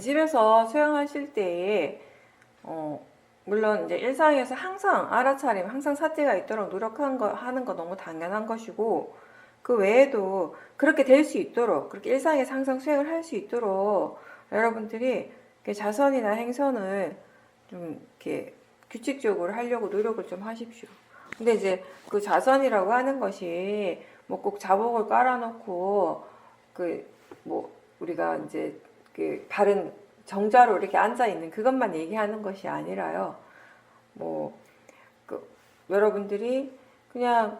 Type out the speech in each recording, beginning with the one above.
집에서 수영하실 때에 물론 이제 일상에서 항상 알아차림, 항상 사티가 있도록 하는 거 너무 당연한 것이고, 그 외에도 그렇게 될 수 있도록, 그렇게 일상에서 항상 수행을 할 수 있도록 여러분들이 자선이나 행선을 좀 이렇게 규칙적으로 하려고 노력을 좀 하십시오. 근데 이제 그 자선이라고 하는 것이 뭐 꼭 자복을 깔아놓고 뭐 우리가 이제 그 바른 정자로 이렇게 앉아 있는 그것만 얘기하는 것이 아니라요. 여러분들이 그냥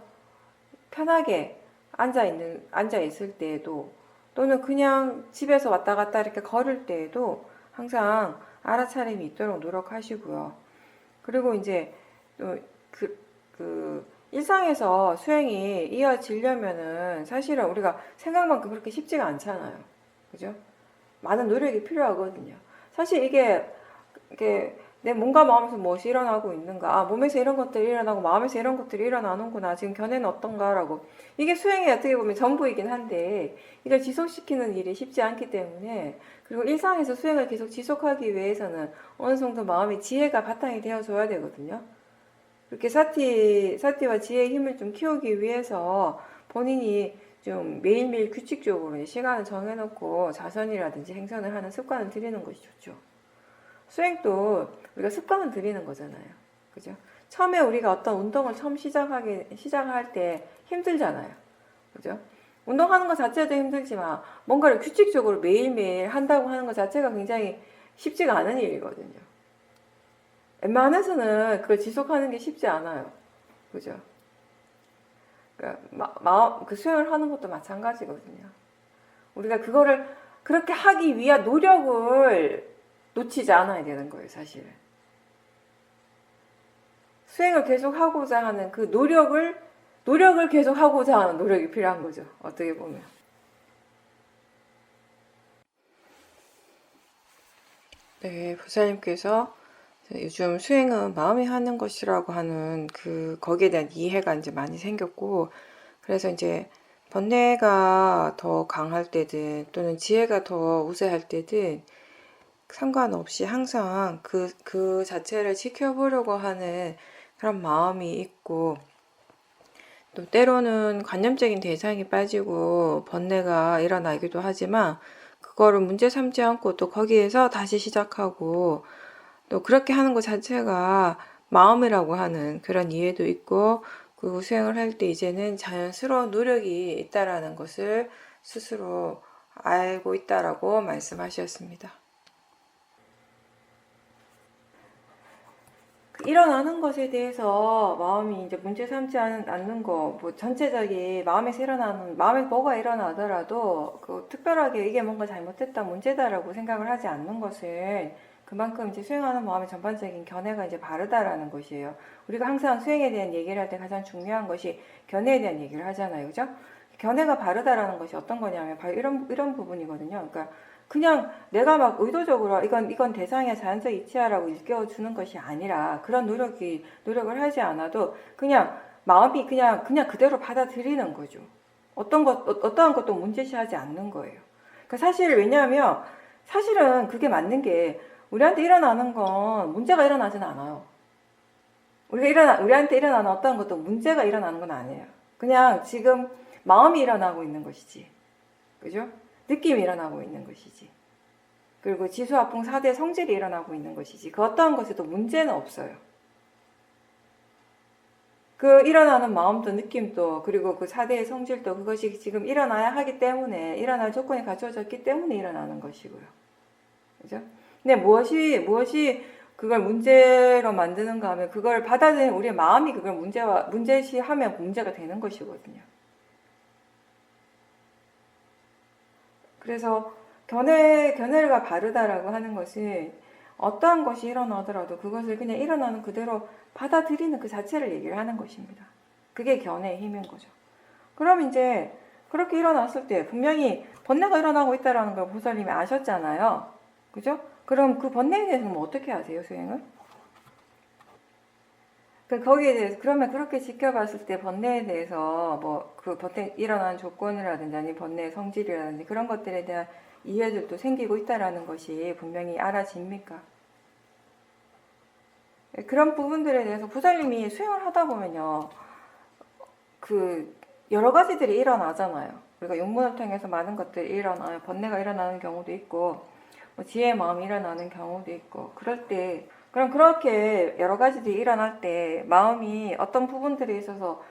편하게 앉아 있을 때에도, 또는 그냥 집에서 왔다 갔다 이렇게 걸을 때에도 항상 알아차림이 있도록 노력하시고요. 그리고 이제 일상에서 수행이 이어지려면은 사실은 우리가 생각만큼 그렇게 쉽지가 않잖아요. 그죠? 많은 노력이 필요하거든요. 사실 이게 내 몸과 마음에서 무엇이 일어나고 있는가, 몸에서 이런 것들이 일어나고 마음에서 이런 것들이 일어나는구나, 지금 견해는 어떤가라고, 이게 수행이 어떻게 보면 전부이긴 한데 이걸 지속시키는 일이 쉽지 않기 때문에, 그리고 일상에서 수행을 계속 지속하기 위해서는 어느 정도 마음의 지혜가 바탕이 되어줘야 되거든요. 그렇게 사티와 지혜의 힘을 좀 키우기 위해서 본인이 좀 매일매일 규칙적으로 시간을 정해놓고 자선이라든지 행선을 하는 습관을 들이는 것이 좋죠. 수행도 우리가 습관을 들이는 거잖아요. 그죠? 처음에 우리가 어떤 운동을 처음 시작할 때 힘들잖아요. 그죠? 운동하는 것 자체도 힘들지만 뭔가를 규칙적으로 매일매일 한다고 하는 것 자체가 굉장히 쉽지가 않은 일이거든요. 웬만해서는 그걸 지속하는 게 쉽지 않아요. 그죠? 그러니까 그 수행을 하는 것도 마찬가지거든요. 우리가 그거를 그렇게 하기 위한 노력을 놓치지 않아야 되는 거예요, 사실은. 수행을 계속 하고자 하는 그 노력을 계속 하고자 하는 노력이 필요한 거죠. 어떻게 보면. 네, 부사님께서 요즘 수행은 마음이 하는 것이라고 하는 거기에 대한 이해가 이제 많이 생겼고, 그래서 이제 번뇌가 더 강할 때든 또는 지혜가 더 우세할 때든 상관없이 항상 그 자체를 지켜보려고 하는 그런 마음이 있고, 또 때로는 관념적인 대상이 빠지고 번뇌가 일어나기도 하지만 그거를 문제 삼지 않고 또 거기에서 다시 시작하고, 또 그렇게 하는 것 자체가 마음이라고 하는 그런 이해도 있고, 그 수행을 할 때 이제는 자연스러운 노력이 있다라는 것을 스스로 알고 있다라고 말씀하셨습니다. 일어나는 것에 대해서 마음이 이제 문제 삼지 않는 거, 뭐 전체적인 마음에 뭐가 일어나더라도 특별하게 이게 뭔가 잘못됐다, 문제다라고 생각을 하지 않는 것은 그만큼 이제 수행하는 마음의 전반적인 견해가 이제 바르다라는 것이에요. 우리가 항상 수행에 대한 얘기를 할 때 가장 중요한 것이 견해에 대한 얘기를 하잖아요, 그죠? 견해가 바르다라는 것이 어떤 거냐면 바로 이런 부분이거든요. 그러니까 그냥 내가 막 의도적으로 이건 대상의 자연적 이치야라고 일깨워주는 것이 아니라, 그런 노력을 하지 않아도 그냥 마음이 그냥 그대로 받아들이는 거죠. 어떠한 것도 문제시하지 않는 거예요. 그러니까 왜냐하면 사실은 그게 맞는 게, 우리한테 일어나는 건 문제가 일어나지는 않아요. 우리한테 일어나는 어떤 것도 문제가 일어나는 건 아니에요. 그냥 지금 마음이 일어나고 있는 것이지. 그죠? 느낌이 일어나고 있는 것이지. 그리고 지수화풍 4대 성질이 일어나고 있는 것이지. 그 어떠한 것에도 문제는 없어요. 그 일어나는 마음도 느낌도, 그리고 그 4대의 성질도, 그것이 지금 일어나야 하기 때문에, 일어날 조건이 갖춰졌기 때문에 일어나는 것이고요. 그죠? 근데 무엇이 그걸 문제로 만드는가 하면, 그걸 받아들이는 우리의 마음이 그걸 문제시하면 문제가 되는 것이거든요. 그래서 견해가 바르다라고 하는 것은 어떠한 것이 일어나더라도 그것을 그냥 일어나는 그대로 받아들이는 그 자체를 얘기를 하는 것입니다. 그게 견해의 힘인 거죠. 그럼 이제 그렇게 일어났을 때 분명히 번뇌가 일어나고 있다는 걸 보살님이 아셨잖아요. 그죠? 그럼 그 번뇌에 대해서는 뭐 어떻게 하세요, 수행을? 거기에 대해서, 그러면 그렇게 지켜봤을 때 번뇌에 대해서 뭐 그 번뇌 일어나는 조건이라든지 아니 번뇌의 성질이라든지 그런 것들에 대한 이해들도 생기고 있다라는 것이 분명히 알아집니까? 그런 부분들에 대해서 보살님이 수행을 하다 보면요, 그 여러 가지들이 일어나잖아요. 우리가 육문을 통해서 많은 것들이 일어나요. 번뇌가 일어나는 경우도 있고, 뭐 지혜의 마음이 일어나는 경우도 있고, 그럴 때, 그럼 그렇게 여러 가지들이 일어날 때 마음이 어떤 부분들에 있어서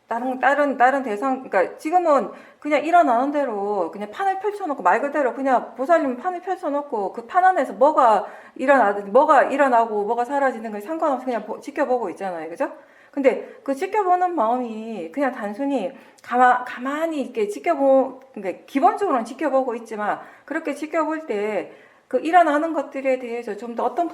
다른 대상, 그러니까 지금은 그냥 일어나는 대로 그냥 판을 펼쳐놓고 말 그대로 그냥 보살님 판을 펼쳐놓고 그 판 안에서 뭐가 일어나고 뭐가 사라지는 걸 상관없이 그냥 지켜보고 있잖아요. 그죠? 근데 그 지켜보는 마음이 그냥 단순히 가만히 이렇게 그러니까 기본적으로는 지켜보고 있지만 그렇게 지켜볼 때 그 일어나는 것들에 대해서 좀 더 어떤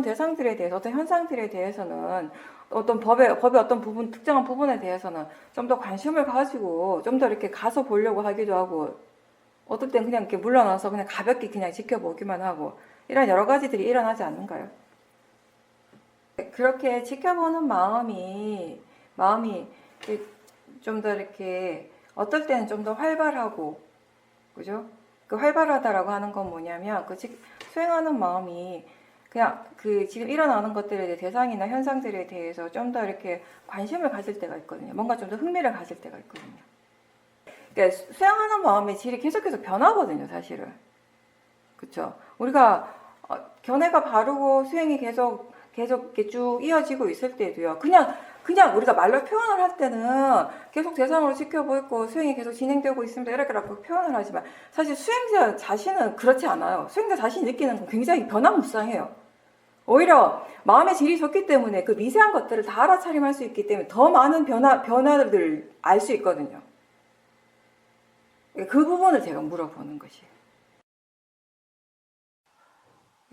대상들에 대해서, 어떤 현상들에 대해서는 어떤 법의 어떤 부분, 특정한 부분에 대해서는 좀 더 관심을 가지고 좀 더 이렇게 가서 보려고 하기도 하고, 어떨 땐 그냥 이렇게 물러나서 그냥 가볍게 그냥 지켜보기만 하고, 이런 여러 가지들이 일어나지 않는가요? 그렇게 지켜보는 마음이 좀 더 이렇게, 어떨 때는 좀 더 활발하고, 그죠? 그 활발하다라고 하는 건 뭐냐면, 수행하는 마음이 그냥 그 지금 일어나는 것들에 대해 대상이나 현상들에 대해서 좀 더 이렇게 관심을 가질 때가 있거든요. 뭔가 좀 더 흥미를 가질 때가 있거든요. 그러니까 수행하는 마음의 질이 계속해서 변하거든요, 사실은. 그쵸? 우리가 견해가 바르고 수행이 계속 이렇게 쭉 이어지고 있을 때도요. 그냥 우리가 말로 표현을 할 때는 계속 대상으로 지켜보고 있고 수행이 계속 진행되고 있습니다. 이렇게 표현을 하지만 사실 수행자 자신은 그렇지 않아요. 수행자 자신이 느끼는 건 굉장히 변화무쌍해요. 오히려 마음의 질이 좋기 때문에 그 미세한 것들을 다 알아차림할 수 있기 때문에 더 많은 변화들을 알 수 있거든요. 그 부분을 제가 물어보는 것이에요.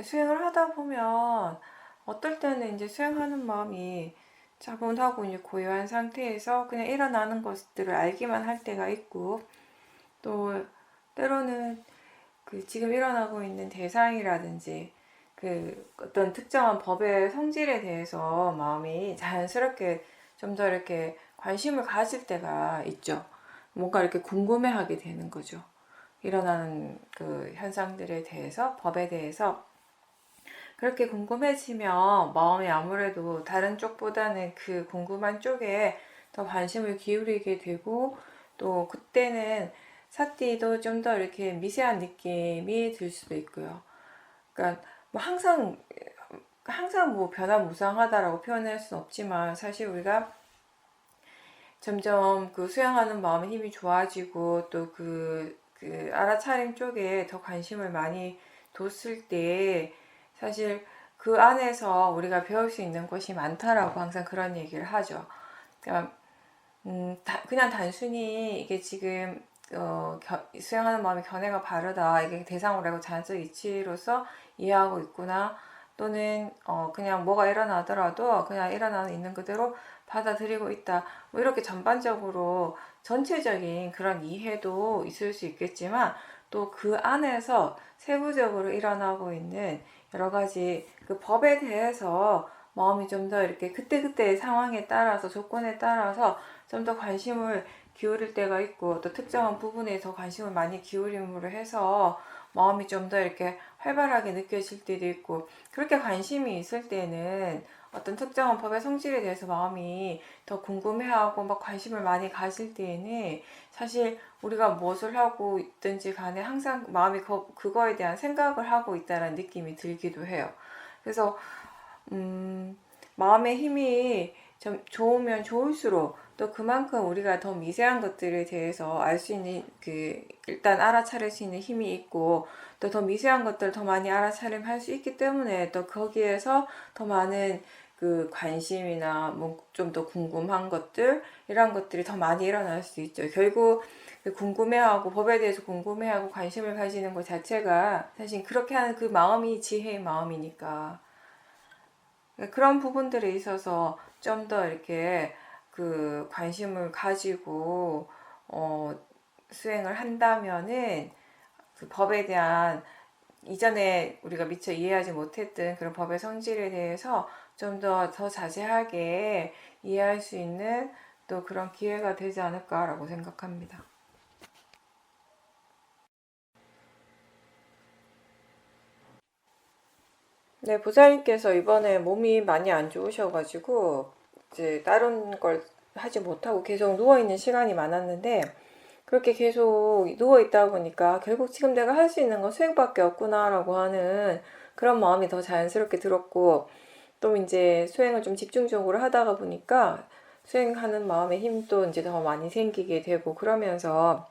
수행을 하다 보면 어떨 때는 이제 수행하는 마음이 차분하고 이제 고요한 상태에서 그냥 일어나는 것들을 알기만 할 때가 있고, 또 때로는 그 지금 일어나고 있는 대상이라든지 그 어떤 특정한 법의 성질에 대해서 마음이 자연스럽게 좀 더 이렇게 관심을 가질 때가 있죠. 뭔가 이렇게 궁금해하게 되는 거죠. 일어나는 그 현상들에 대해서, 법에 대해서. 그렇게 궁금해지면 마음이 아무래도 다른 쪽보다는 그 궁금한 쪽에 더 관심을 기울이게 되고, 또 그때는 사띠도 좀 더 이렇게 미세한 느낌이 들 수도 있고요. 그러니까 뭐 항상 뭐 변화무쌍하다라고 표현할 수는 없지만, 사실 우리가 점점 그 수행하는 마음의 힘이 좋아지고 또 그 알아차림 쪽에 더 관심을 많이 뒀을 때 사실 그 안에서 우리가 배울 수 있는 것이 많다라고 항상 그런 얘기를 하죠. 그러니까 그냥 단순히 이게 지금 수행하는 마음이 견해가 바르다, 이게 대상으로 하고 자연적 이치로서 이해하고 있구나, 또는 그냥 뭐가 일어나더라도 그냥 일어나는 있는 그대로 받아들이고 있다, 뭐 이렇게 전반적으로 전체적인 그런 이해도 있을 수 있겠지만, 또 그 안에서 세부적으로 일어나고 있는 여러 가지 그 법에 대해서 마음이 좀 더 이렇게 그때그때의 상황에 따라서, 조건에 따라서 좀 더 관심을 기울일 때가 있고, 또 특정한 부분에 더 관심을 많이 기울임으로 해서 마음이 좀 더 이렇게 활발하게 느껴질 때도 있고, 그렇게 관심이 있을 때는 어떤 특정한 법의 성질에 대해서 마음이 더 궁금해하고 막 관심을 많이 가질 때에는 사실 우리가 무엇을 하고 있든지 간에 항상 마음이 그거에 대한 생각을 하고 있다는 느낌이 들기도 해요. 그래서 마음의 힘이 좀 좋으면 좋을수록 또 그만큼 우리가 더 미세한 것들에 대해서 알 수 있는 일단 알아차릴 수 있는 힘이 있고, 또 더 미세한 것들을 더 많이 알아차림할 수 있기 때문에 또 거기에서 더 많은 그 관심이나 뭐 좀 더 궁금한 것들, 이런 것들이 더 많이 일어날 수 있죠. 결국 궁금해하고, 법에 대해서 궁금해하고 관심을 가지는 것 자체가 사실 그렇게 하는 그 마음이 지혜의 마음이니까, 그런 부분들에 있어서 좀 더 이렇게 그 관심을 가지고 수행을 한다면은 그 법에 대한 이전에 우리가 미처 이해하지 못했던 그런 법의 성질에 대해서 좀 더 자세하게 이해할 수 있는 또 그런 기회가 되지 않을까라고 생각합니다. 네, 보살님께서 이번에 몸이 많이 안 좋으셔가지고 이제 다른 걸 하지 못하고 계속 누워있는 시간이 많았는데 그렇게 계속 누워있다 보니까 결국 지금 내가 할 수 있는 건 수행밖에 없구나라고 하는 그런 마음이 더 자연스럽게 들었고 또 이제 수행을 좀 집중적으로 하다가 보니까 수행하는 마음의 힘도 이제 더 많이 생기게 되고 그러면서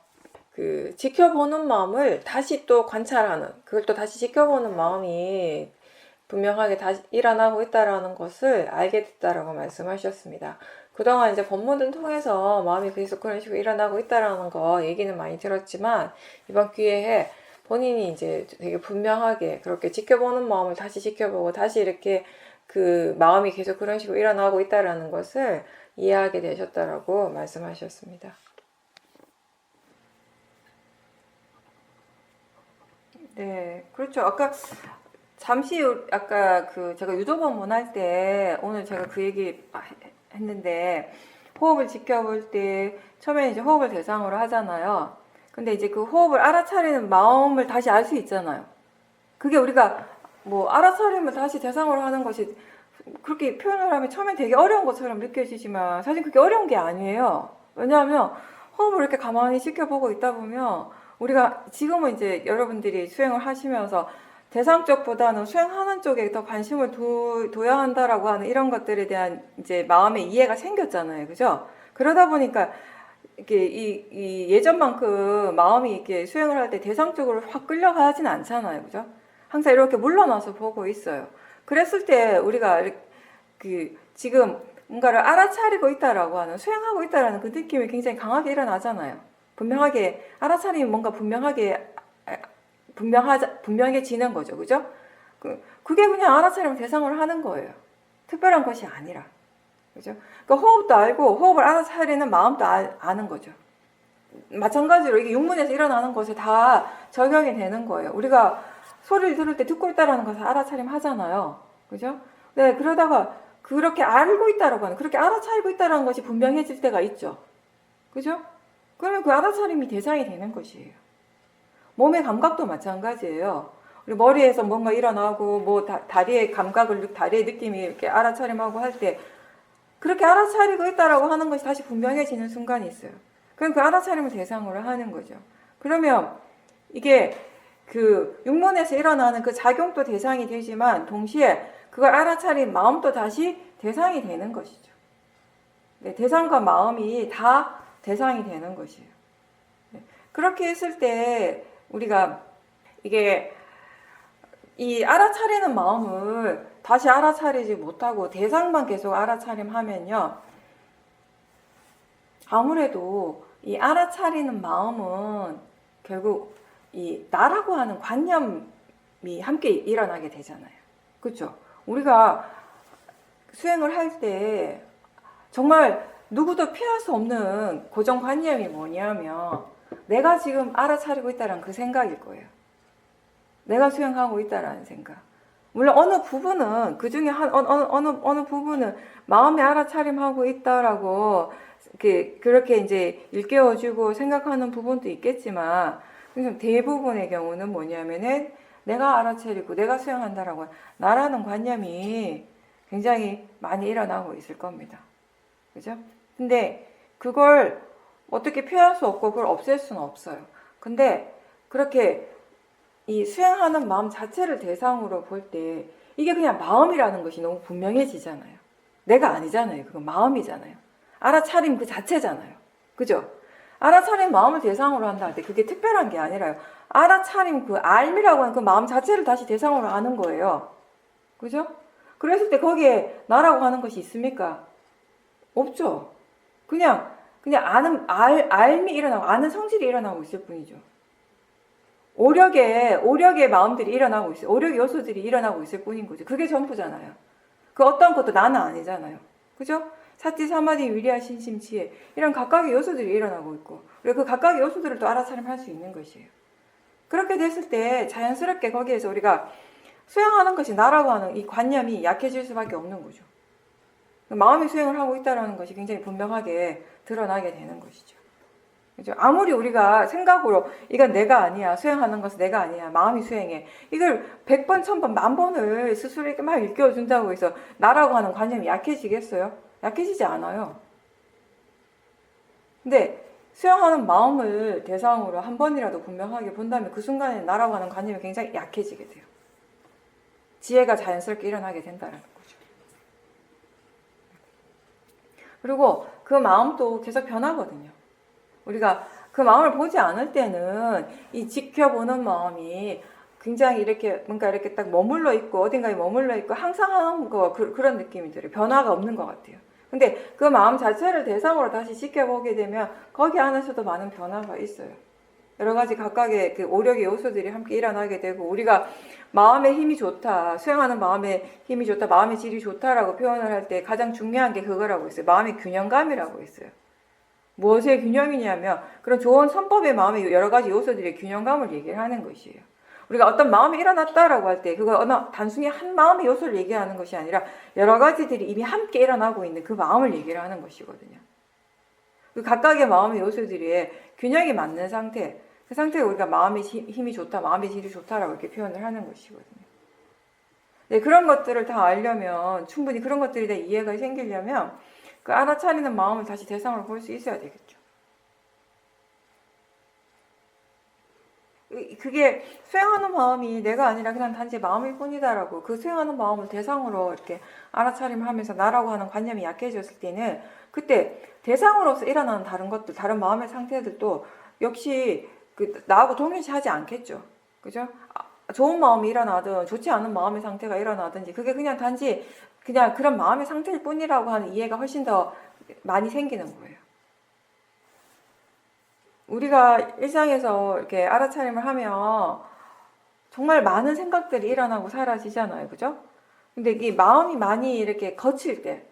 그 지켜보는 마음을 다시 또 관찰하는 그걸 또 다시 지켜보는 마음이 분명하게 다시 일어나고 있다라는 것을 알게 됐다라고 말씀하셨습니다. 그동안 이제 법문을 통해서 마음이 계속 그런 식으로 일어나고 있다라는 거 얘기는 많이 들었지만 이번 기회에 본인이 이제 되게 분명하게 그렇게 지켜보는 마음을 다시 지켜보고 다시 이렇게 그 마음이 계속 그런 식으로 일어나고 있다라는 것을 이해하게 되셨다라고 말씀하셨습니다. 네, 그렇죠. 잠시 아까 그 제가 유도 법문 할 때 오늘 제가 그 얘기 했는데 호흡을 지켜볼 때 처음에 이제 호흡을 대상으로 하잖아요. 근데 이제 그 호흡을 알아차리는 마음을 다시 알 수 있잖아요. 그게 우리가 뭐 알아차림을 다시 대상으로 하는 것이 그렇게 표현을 하면 처음엔 되게 어려운 것처럼 느껴지지만 사실 그게 어려운 게 아니에요. 왜냐하면 호흡을 이렇게 가만히 지켜보고 있다 보면 우리가 지금은 이제 여러분들이 수행을 하시면서 대상 쪽보다는 수행하는 쪽에 더 관심을 둬야 한다라고 하는 이런 것들에 대한 이제 마음의 이해가 생겼잖아요. 그죠? 그러다 보니까 이렇게 이 예전만큼 마음이 이렇게 수행을 할 때 대상 쪽으로 확 끌려가진 않잖아요. 그죠? 항상 이렇게 물러나서 보고 있어요. 그랬을 때 우리가 그 지금 뭔가를 알아차리고 있다라고 하는 수행하고 있다라는 그 느낌이 굉장히 강하게 일어나잖아요. 분명하게 알아차림이 뭔가 분명해지는 거죠. 그죠? 그게 그냥 알아차림 대상으로 하는 거예요. 특별한 것이 아니라. 그죠? 그러니까 호흡도 알고 호흡을 알아차리는 마음도 아는 거죠. 마찬가지로 이게 육문에서 일어나는 것에 다 적용이 되는 거예요. 우리가 소리를 들을 때 듣고 있다라는 것을 알아차림 하잖아요. 그죠? 네, 그러다가 그렇게 알고 있다라고 하는, 그렇게 알아차리고 있다라는 것이 분명해질 때가 있죠. 그죠? 그러면 그 알아차림이 대상이 되는 것이에요. 몸의 감각도 마찬가지예요. 우리 머리에서 뭔가 일어나고, 뭐, 다리의 감각을, 다리의 느낌이 이렇게 알아차림하고 할 때, 그렇게 알아차리고 있다라고 하는 것이 다시 분명해지는 순간이 있어요. 그럼 그 알아차림을 대상으로 하는 거죠. 그러면 이게 그 육문에서 일어나는 그 작용도 대상이 되지만 동시에 그걸 알아차린 마음도 다시 대상이 되는 것이죠. 네, 대상과 마음이 다 대상이 되는 것이에요. 네, 그렇게 했을 때 우리가 이게 이 알아차리는 마음을 다시 알아차리지 못하고 대상만 계속 알아차림하면요. 아무래도 이 알아차리는 마음은 결국 이 나라고 하는 관념이 함께 일어나게 되잖아요. 그렇죠? 우리가 수행을 할 때 정말 누구도 피할 수 없는 고정관념이 뭐냐면 내가 지금 알아차리고 있다는 그 생각일 거예요. 내가 수행하고 있다라는 생각. 물론 어느 부분은 그 중에 어느 부분은 마음에 알아차림하고 있다라고 그렇게 이제 일깨워주고 생각하는 부분도 있겠지만 대부분의 경우는 뭐냐면은 내가 알아차리고 내가 수행한다라고 나라는 관념이 굉장히 많이 일어나고 있을 겁니다. 그죠? 근데 그걸 어떻게 피할 수 없고 그걸 없앨 수는 없어요. 근데 그렇게 이 수행하는 마음 자체를 대상으로 볼 때 이게 그냥 마음이라는 것이 너무 분명해지잖아요. 내가 아니잖아요. 그건 마음이잖아요. 알아차림 그 자체잖아요. 그죠? 알아차림 마음을 대상으로 한다 할 때 그게 특별한 게 아니라요. 알아차림 그 알미라고 하는 그 마음 자체를 다시 대상으로 하는 거예요. 그죠? 그랬을 때 거기에 나라고 하는 것이 있습니까? 없죠. 그냥 알미 일어나고 아는 성질이 일어나고 있을 뿐이죠. 오력의 마음들이 일어나고 있어요. 오력의 요소들이 일어나고 있을 뿐인 거죠. 그게 전부잖아요. 그 어떤 것도 나는 아니잖아요. 그죠? 사티, 사마디, 위리아, 신심, 지혜 이런 각각의 요소들이 일어나고 있고 그리고 그 각각의 요소들을 또 알아차림할 수 있는 것이에요. 그렇게 됐을 때 자연스럽게 거기에서 우리가 수행하는 것이 나라고 하는 이 관념이 약해질 수밖에 없는 거죠. 마음이 수행을 하고 있다는 것이 굉장히 분명하게 드러나게 되는 것이죠. 그죠? 아무리 우리가 생각으로 이건 내가 아니야, 수행하는 것은 내가 아니야, 마음이 수행해, 이걸 100번, 1000번, 10,000번을 스스로에게 막 일깨워준다고 해서 나라고 하는 관념이 약해지겠어요? 약해지지 않아요. 근데 수행하는 마음을 대상으로 한 번이라도 분명하게 본다면 그 순간에 나라고 하는 관념이 굉장히 약해지게 돼요. 지혜가 자연스럽게 일어나게 된다는 거죠. 그리고 그 마음도 계속 변하거든요. 우리가 그 마음을 보지 않을 때는 이 지켜보는 마음이 굉장히 이렇게 뭔가 이렇게 딱 머물러 있고 어딘가에 머물러 있고 항상 하는 거 그런 느낌이 들어요. 변화가 없는 것 같아요. 근데 그 마음 자체를 대상으로 다시 지켜보게 되면 거기 안에서도 많은 변화가 있어요. 여러 가지 각각의 그 오력의 요소들이 함께 일어나게 되고 우리가 마음의 힘이 좋다, 수행하는 마음의 힘이 좋다, 마음의 질이 좋다라고 표현을 할 때 가장 중요한 게 그거라고 있어요. 마음의 균형감이라고 있어요. 무엇의 균형이냐면 그런 좋은 선법의 마음의 여러 가지 요소들의 균형감을 얘기를 하는 것이에요. 우리가 어떤 마음이 일어났다라고 할 때 그거 단순히 한 마음의 요소를 얘기하는 것이 아니라 여러 가지들이 이미 함께 일어나고 있는 그 마음을 얘기를 하는 것이거든요. 그 각각의 마음의 요소들이 균형이 맞는 상태, 그 상태에 우리가 마음의 힘이 좋다, 마음의 질이 좋다라고 이렇게 표현을 하는 것이거든요. 네, 그런 것들을 다 알려면 충분히 그런 것들이 다 이해가 생기려면 그 알아차리는 마음을 다시 대상으로 볼 수 있어야 되겠죠. 그게 수행하는 마음이 내가 아니라 그냥 단지 마음일 뿐이다라고 그 수행하는 마음을 대상으로 이렇게 알아차림을 하면서 나라고 하는 관념이 약해졌을 때는 그때 대상으로서 일어나는 다른 것들, 다른 마음의 상태들도 역시 그 나하고 동일시하지 않겠죠. 그죠? 좋은 마음이 일어나든 좋지 않은 마음의 상태가 일어나든지 그게 그냥 단지 그냥 그런 마음의 상태일 뿐이라고 하는 이해가 훨씬 더 많이 생기는 거예요. 우리가 일상에서 이렇게 알아차림을 하면 정말 많은 생각들이 일어나고 사라지잖아요. 그죠? 근데 이 마음이 많이 이렇게 거칠 때,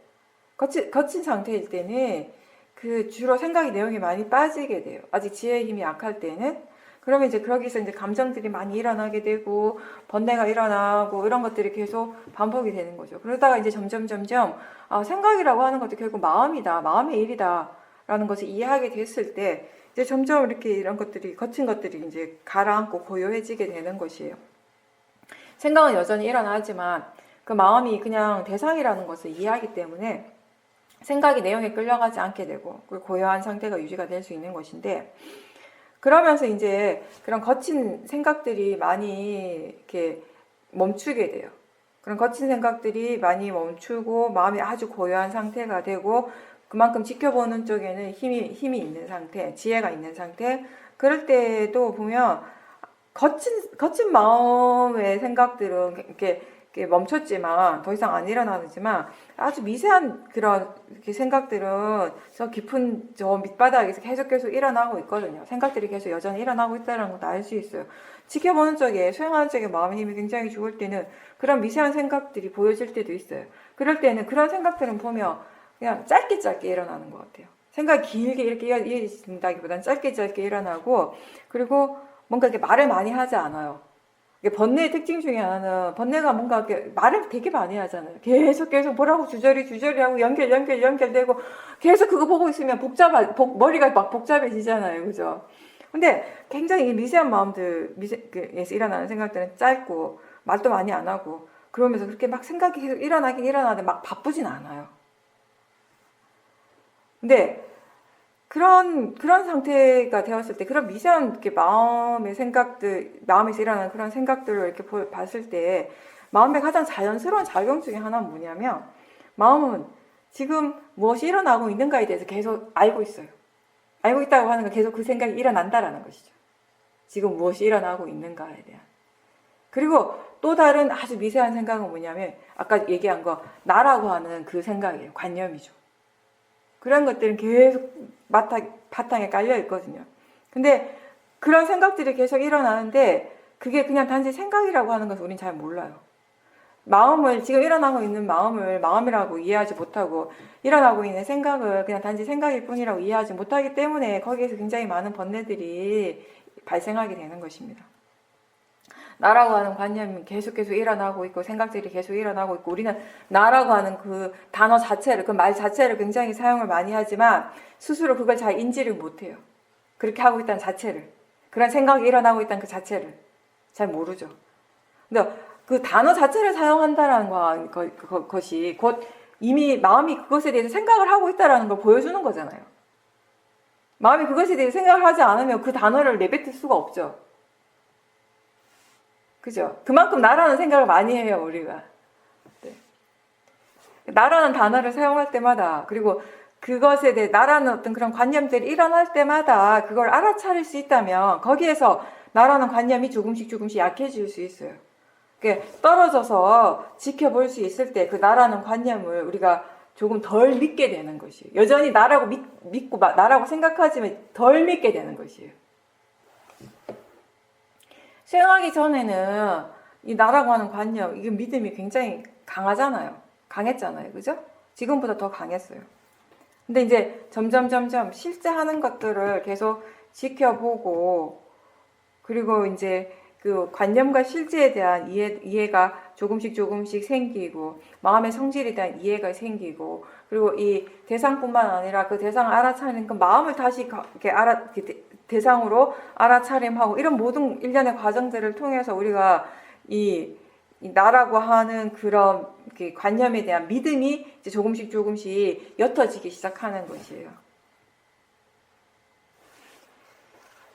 거친 상태일 때는 그 주로 생각의 내용이 많이 빠지게 돼요. 아직 지혜의 힘이 약할 때는. 그러면 이제 거기서 이제 감정들이 많이 일어나게 되고 번뇌가 일어나고 이런 것들이 계속 반복이 되는 거죠. 그러다가 이제 점점 생각이라고 하는 것도 결국 마음이다, 마음의 일이다라는 것을 이해하게 됐을 때 이제 점점 이렇게 이런 것들이 거친 것들이 이제 가라앉고 고요해지게 되는 것이에요. 생각은 여전히 일어나지만 그 마음이 그냥 대상이라는 것을 이해하기 때문에 생각이 내용에 끌려가지 않게 되고 고요한 상태가 유지가 될 수 있는 것인데 그러면서 이제 그런 거친 생각들이 많이 이렇게 멈추게 돼요. 그런 거친 생각들이 많이 멈추고 마음이 아주 고요한 상태가 되고 그만큼 지켜보는 쪽에는 힘이 있는 상태, 지혜가 있는 상태. 그럴 때도 보면 거친 마음의 생각들은 이렇게 멈췄지만 더 이상 안 일어나지만 아주 미세한 그런 생각들은 저 깊은 저 밑바닥에서 계속 일어나고 있거든요. 생각들이 계속 여전히 일어나고 있다는 것도 알 수 있어요. 지켜보는 쪽에 수행하는 쪽에 마음의 힘이 굉장히 좋을 때는 그런 미세한 생각들이 보여질 때도 있어요. 그럴 때는 그런 생각들은 보면 그냥 짧게 일어나는 것 같아요. 생각이 길게 이렇게 이어진다기보다는 짧게 일어나고 그리고 뭔가 이렇게 말을 많이 하지 않아요. 번뇌의 특징 중에 하나는 번뇌가 뭔가 이렇게 말을 되게 많이 하잖아요. 계속 뭐라고 주저리 하고 연결되고 계속 그거 보고 있으면 머리가 막 복잡해지잖아요. 그죠? 근데 굉장히 미세한 마음들에서 일어나는 생각들은 짧고 말도 많이 안 하고 그러면서 그렇게 막 생각이 계속 일어나긴 일어나는데 막 바쁘진 않아요. 근데 그런 상태가 되었을 때, 그런 미세한 이렇게 마음의 생각들, 마음에서 일어나는 그런 생각들을 이렇게 봤을 때, 마음의 가장 자연스러운 작용 중에 하나는 뭐냐면, 마음은 지금 무엇이 일어나고 있는가에 대해서 계속 알고 있어요. 알고 있다고 하는 건 계속 그 생각이 일어난다라는 것이죠. 지금 무엇이 일어나고 있는가에 대한. 그리고 또 다른 아주 미세한 생각은 뭐냐면, 아까 얘기한 거, 나라고 하는 그 생각이에요. 관념이죠. 그런 것들은 계속 바탕에 깔려 있거든요. 근데 그런 생각들이 계속 일어나는데 그게 그냥 단지 생각이라고 하는 것을 우린 잘 몰라요. 지금 일어나고 있는 마음을 마음이라고 이해하지 못하고 일어나고 있는 생각을 그냥 단지 생각일 뿐이라고 이해하지 못하기 때문에 거기에서 굉장히 많은 번뇌들이 발생하게 되는 것입니다. 나라고 하는 관념이 계속 일어나고 있고 생각들이 계속 일어나고 있고 우리는 나라고 하는 그 단어 자체를 그 말 자체를 굉장히 사용을 많이 하지만 스스로 그걸 잘 인지를 못해요. 그렇게 하고 있다는 자체를, 그런 생각이 일어나고 있다는 그 자체를 잘 모르죠. 근데 그 단어 자체를 사용한다라는 것이 곧 이미 마음이 그것에 대해서 생각을 하고 있다라는 걸 보여주는 거잖아요. 마음이 그것에 대해서 생각을 하지 않으면 그 단어를 내뱉을 수가 없죠. 그죠? 그만큼 나라는 생각을 많이 해요, 우리가. 네. 나라는 단어를 사용할 때마다, 그리고 그것에 대해 나라는 어떤 그런 관념들이 일어날 때마다 그걸 알아차릴 수 있다면 거기에서 나라는 관념이 조금씩 약해질 수 있어요. 떨어져서 지켜볼 수 있을 때 그 나라는 관념을 우리가 조금 덜 믿게 되는 것이에요. 여전히 나라고 믿고 나라고 생각하지만 덜 믿게 되는 것이에요. 수행하기 전에는 이 나라고 하는 관념, 이게 믿음이 굉장히 강하잖아요. 강했잖아요. 그죠? 지금보다 더 강했어요. 근데 이제 점점 실제 하는 것들을 계속 지켜보고, 그리고 이제 그 관념과 실제에 대한 이해가 조금씩 생기고, 마음의 성질에 대한 이해가 생기고, 그리고 이 대상뿐만 아니라 그 대상을 알아차리는 그 마음을 다시 이렇게 대상으로 알아차림하고, 이런 모든 일련의 과정들을 통해서 우리가 이 나라고 하는 그런 관념에 대한 믿음이 이제 조금씩 옅어지기 시작하는 것이에요.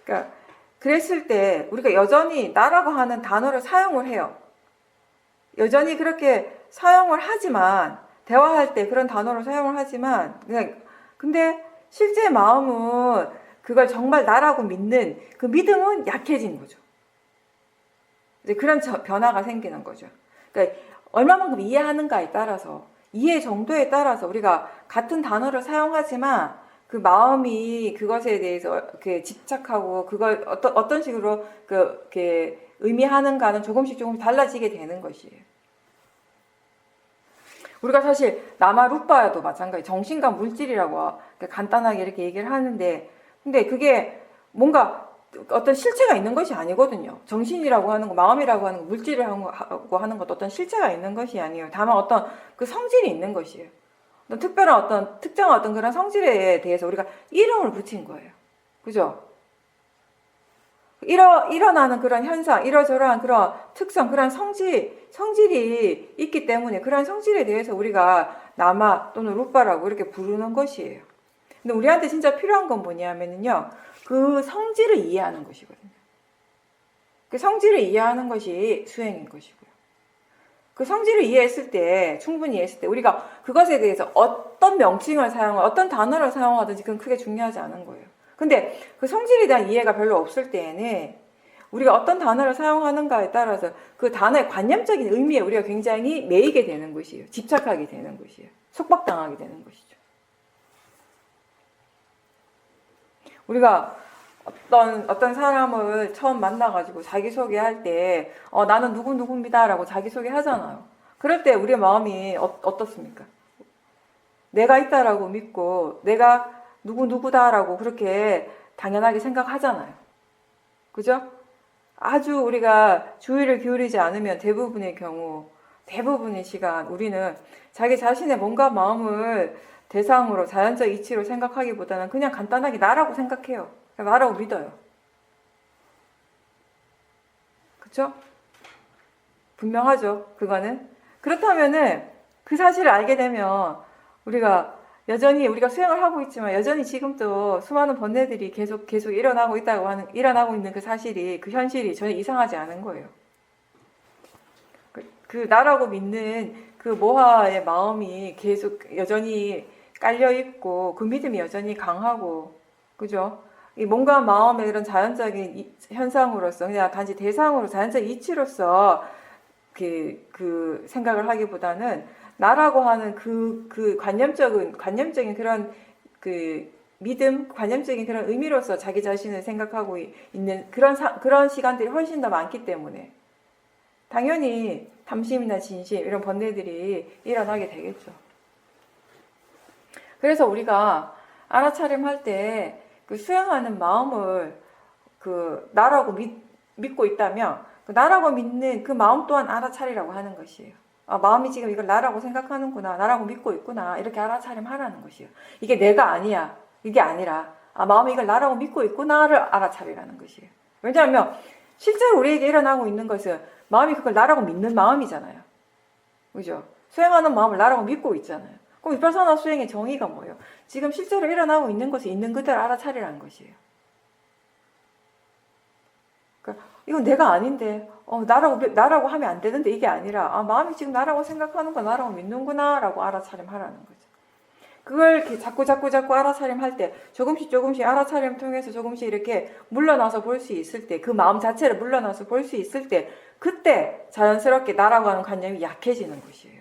그러니까 그랬을 때 우리가 여전히 나라고 하는 단어를 사용을 해요. 여전히 그렇게 사용을 하지만, 대화할 때 그런 단어를 사용을 하지만, 근데 실제 마음은 그걸 정말 나라고 믿는 그 믿음은 약해진 거죠. 이제 그런 변화가 생기는 거죠. 그러니까 얼마만큼 이해하는가에 따라서, 이해 정도에 따라서 우리가 같은 단어를 사용하지만 그 마음이 그것에 대해서 이렇게 집착하고 그걸 어떤 식으로 이렇게 의미하는가는 조금씩 달라지게 되는 것이에요. 우리가 사실 나마루빠야도 마찬가지, 정신과 물질이라고 간단하게 이렇게 얘기를 하는데, 근데 그게 뭔가 어떤 실체가 있는 것이 아니거든요. 정신이라고 하는 거, 마음이라고 하는 거, 물질이라고 하는 것도 어떤 실체가 있는 것이 아니에요. 다만 어떤 그 성질이 있는 것이에요. 특정한 어떤 그런 성질에 대해서 우리가 이름을 붙인 거예요. 그죠? 일어나는 그런 현상, 이러저러한 그런 특성, 그런 성질이 있기 때문에 그런 성질에 대해서 우리가 나마 또는 루빠라고 이렇게 부르는 것이에요. 근데 우리한테 진짜 필요한 건 뭐냐면요, 그 성질을 이해하는 것이거든요. 그 성질을 이해하는 것이 수행인 것이고요. 그 성질을 충분히 이해했을 때, 우리가 그것에 대해서 어떤 명칭을 어떤 단어를 사용하든지 그건 크게 중요하지 않은 거예요. 근데 그 성질에 대한 이해가 별로 없을 때에는 우리가 어떤 단어를 사용하는가에 따라서 그 단어의 관념적인 의미에 우리가 굉장히 매이게 되는 것이에요. 집착하게 되는 것이에요. 속박당하게 되는 것이죠. 우리가 어떤 사람을 처음 만나가지고 자기소개할 때, 나는 누구입니다 라고 자기소개 하잖아요. 그럴 때 우리의 마음이 어떻습니까? 내가 있다라고 믿고, 내가 누구다라고 그렇게 당연하게 생각하잖아요. 그죠? 아주 우리가 주의를 기울이지 않으면 대부분의 시간 우리는 자기 자신의 몸과 마음을 대상으로, 자연적 이치로 생각하기보다는 그냥 간단하게 나라고 생각해요. 나라고 믿어요. 그쵸? 분명하죠, 그거는. 그렇다면은 그 사실을 알게 되면 우리가 수행을 하고 있지만 여전히 지금도 수많은 번뇌들이 계속 일어나고 있는 그 사실이, 그 현실이 전혀 이상하지 않은 거예요. 그 나라고 믿는 그 모하의 마음이 계속 여전히 깔려있고, 그 믿음이 여전히 강하고, 그죠? 이 몸과 마음의 이런 자연적인 현상으로서, 그냥 단지 대상으로, 자연적 이치로서 그 생각을 하기보다는 나라고 하는 그 관념적인 그런 그 믿음, 관념적인 그런 의미로서 자기 자신을 생각하고 있는 그런 시간들이 훨씬 더 많기 때문에 당연히 탐심이나 진심, 이런 번뇌들이 일어나게 되겠죠. 그래서 우리가 알아차림할 때 그 수행하는 마음을 그 나라고 믿고 있다면, 그 나라고 믿는 그 마음 또한 알아차리라고 하는 것이에요. 마음이 지금 이걸 나라고 생각하는구나, 나라고 믿고 있구나, 이렇게 알아차림하라는 것이에요. 이게 내가 아니야, 이게 아니라 아, 마음이 이걸 나라고 믿고 있구나를 알아차리라는 것이에요. 왜냐하면 실제로 우리에게 일어나고 있는 것은 마음이 그걸 나라고 믿는 마음이잖아요. 그죠? 수행하는 마음을 나라고 믿고 있잖아요. 그럼 위파사나 수행의 정의가 뭐예요? 지금 실제로 일어나고 있는 것을 있는 그대로 알아차리라는 것이에요. 그러니까 이건 내가 아닌데 나라고 하면 안 되는데 이게 아니라 아, 마음이 지금 나라고 생각하는 거 나라고 믿는구나 라고 알아차림하라는 거죠. 그걸 이렇게 자꾸 알아차림할 때 조금씩 알아차림 통해서 조금씩 이렇게 물러나서 볼 수 있을 때 그 마음 자체를 물러나서 볼 수 있을 때 그때 자연스럽게 나라고 하는 관념이 약해지는 것이에요.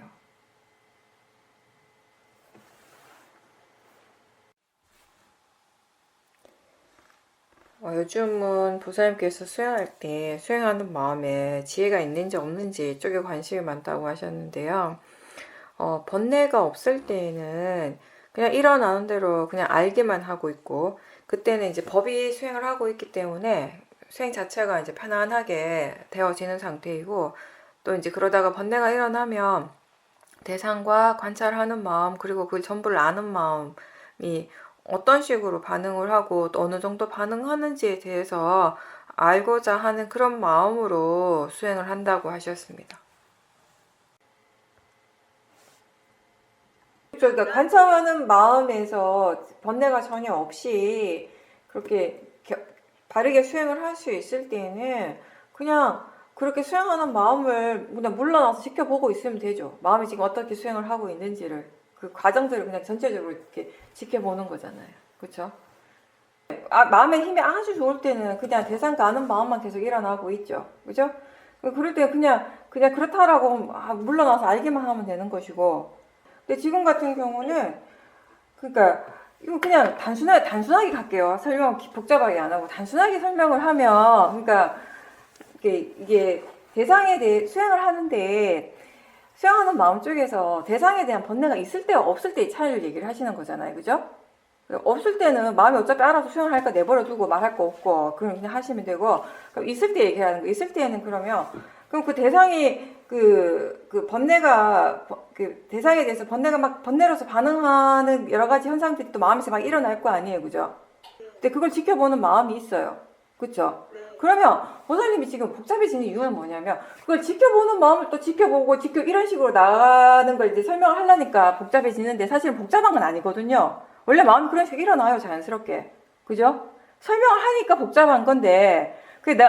요즘은 보살님께서 수행할 때 수행하는 마음에 지혜가 있는지 없는지 이쪽에 관심이 많다고 하셨는데요. 번뇌가 없을 때에는 그냥 일어나는 대로 그냥 알기만 하고 있고, 그때는 이제 법이 수행을 하고 있기 때문에 수행 자체가 이제 편안하게 되어지는 상태이고, 또 이제 그러다가 번뇌가 일어나면 대상과 관찰하는 마음, 그리고 그 전부를 아는 마음이 어떤 식으로 반응을 하고 또 어느 정도 반응하는지에 대해서 알고자 하는 그런 마음으로 수행을 한다고 하셨습니다. 그러니까 관찰하는 마음에서 번뇌가 전혀 없이 그렇게 바르게 수행을 할 수 있을 때에는 그냥 그렇게 수행하는 마음을 그냥 물러나서 지켜보고 있으면 되죠. 마음이 지금 어떻게 수행을 하고 있는지를 그 과정들을 그냥 전체적으로 이렇게 지켜보는 거잖아요. 그렇죠? 마음의 힘이 아주 좋을 때는 그냥 대상과 아는 마음만 계속 일어나고 있죠. 그죠? 그럴 때 그냥 그렇다라고 물러나서 알기만 하면 되는 것이고, 근데 지금 같은 경우는 그러니까 이거 그냥 단순하게 갈게요. 설명 복잡하게 안 하고 단순하게 설명을 하면, 그러니까 이게 대상에 대해 수행을 하는데 수행하는 마음 쪽에서 대상에 대한 번뇌가 있을 때와 없을 때의 차이를 얘기를 하시는 거잖아요. 그죠? 없을 때는 마음이 어차피 알아서 수행을 할까 내버려 두고 말할 거 없고 그럼 그냥 하시면 되고, 그럼 있을 때 얘기하는 거. 있을 때는 그러면 그럼 그 대상이 그 번뇌가 그 대상에 대해서 번뇌가 막 번뇌로서 반응하는 여러 가지 현상들이 또 마음에서 막 일어날 거 아니에요. 그죠? 근데 그걸 지켜보는 마음이 있어요. 그쵸? 그러면 보살님이 지금 복잡해지는 이유는 뭐냐면 그걸 지켜보는 마음을 또 지켜보고 이런 식으로 나가는 걸 이제 설명을 하려니까 복잡해지는데 사실은 복잡한 건 아니거든요. 원래 마음이 그런 식으로 일어나요. 자연스럽게. 그죠? 설명을 하니까 복잡한 건데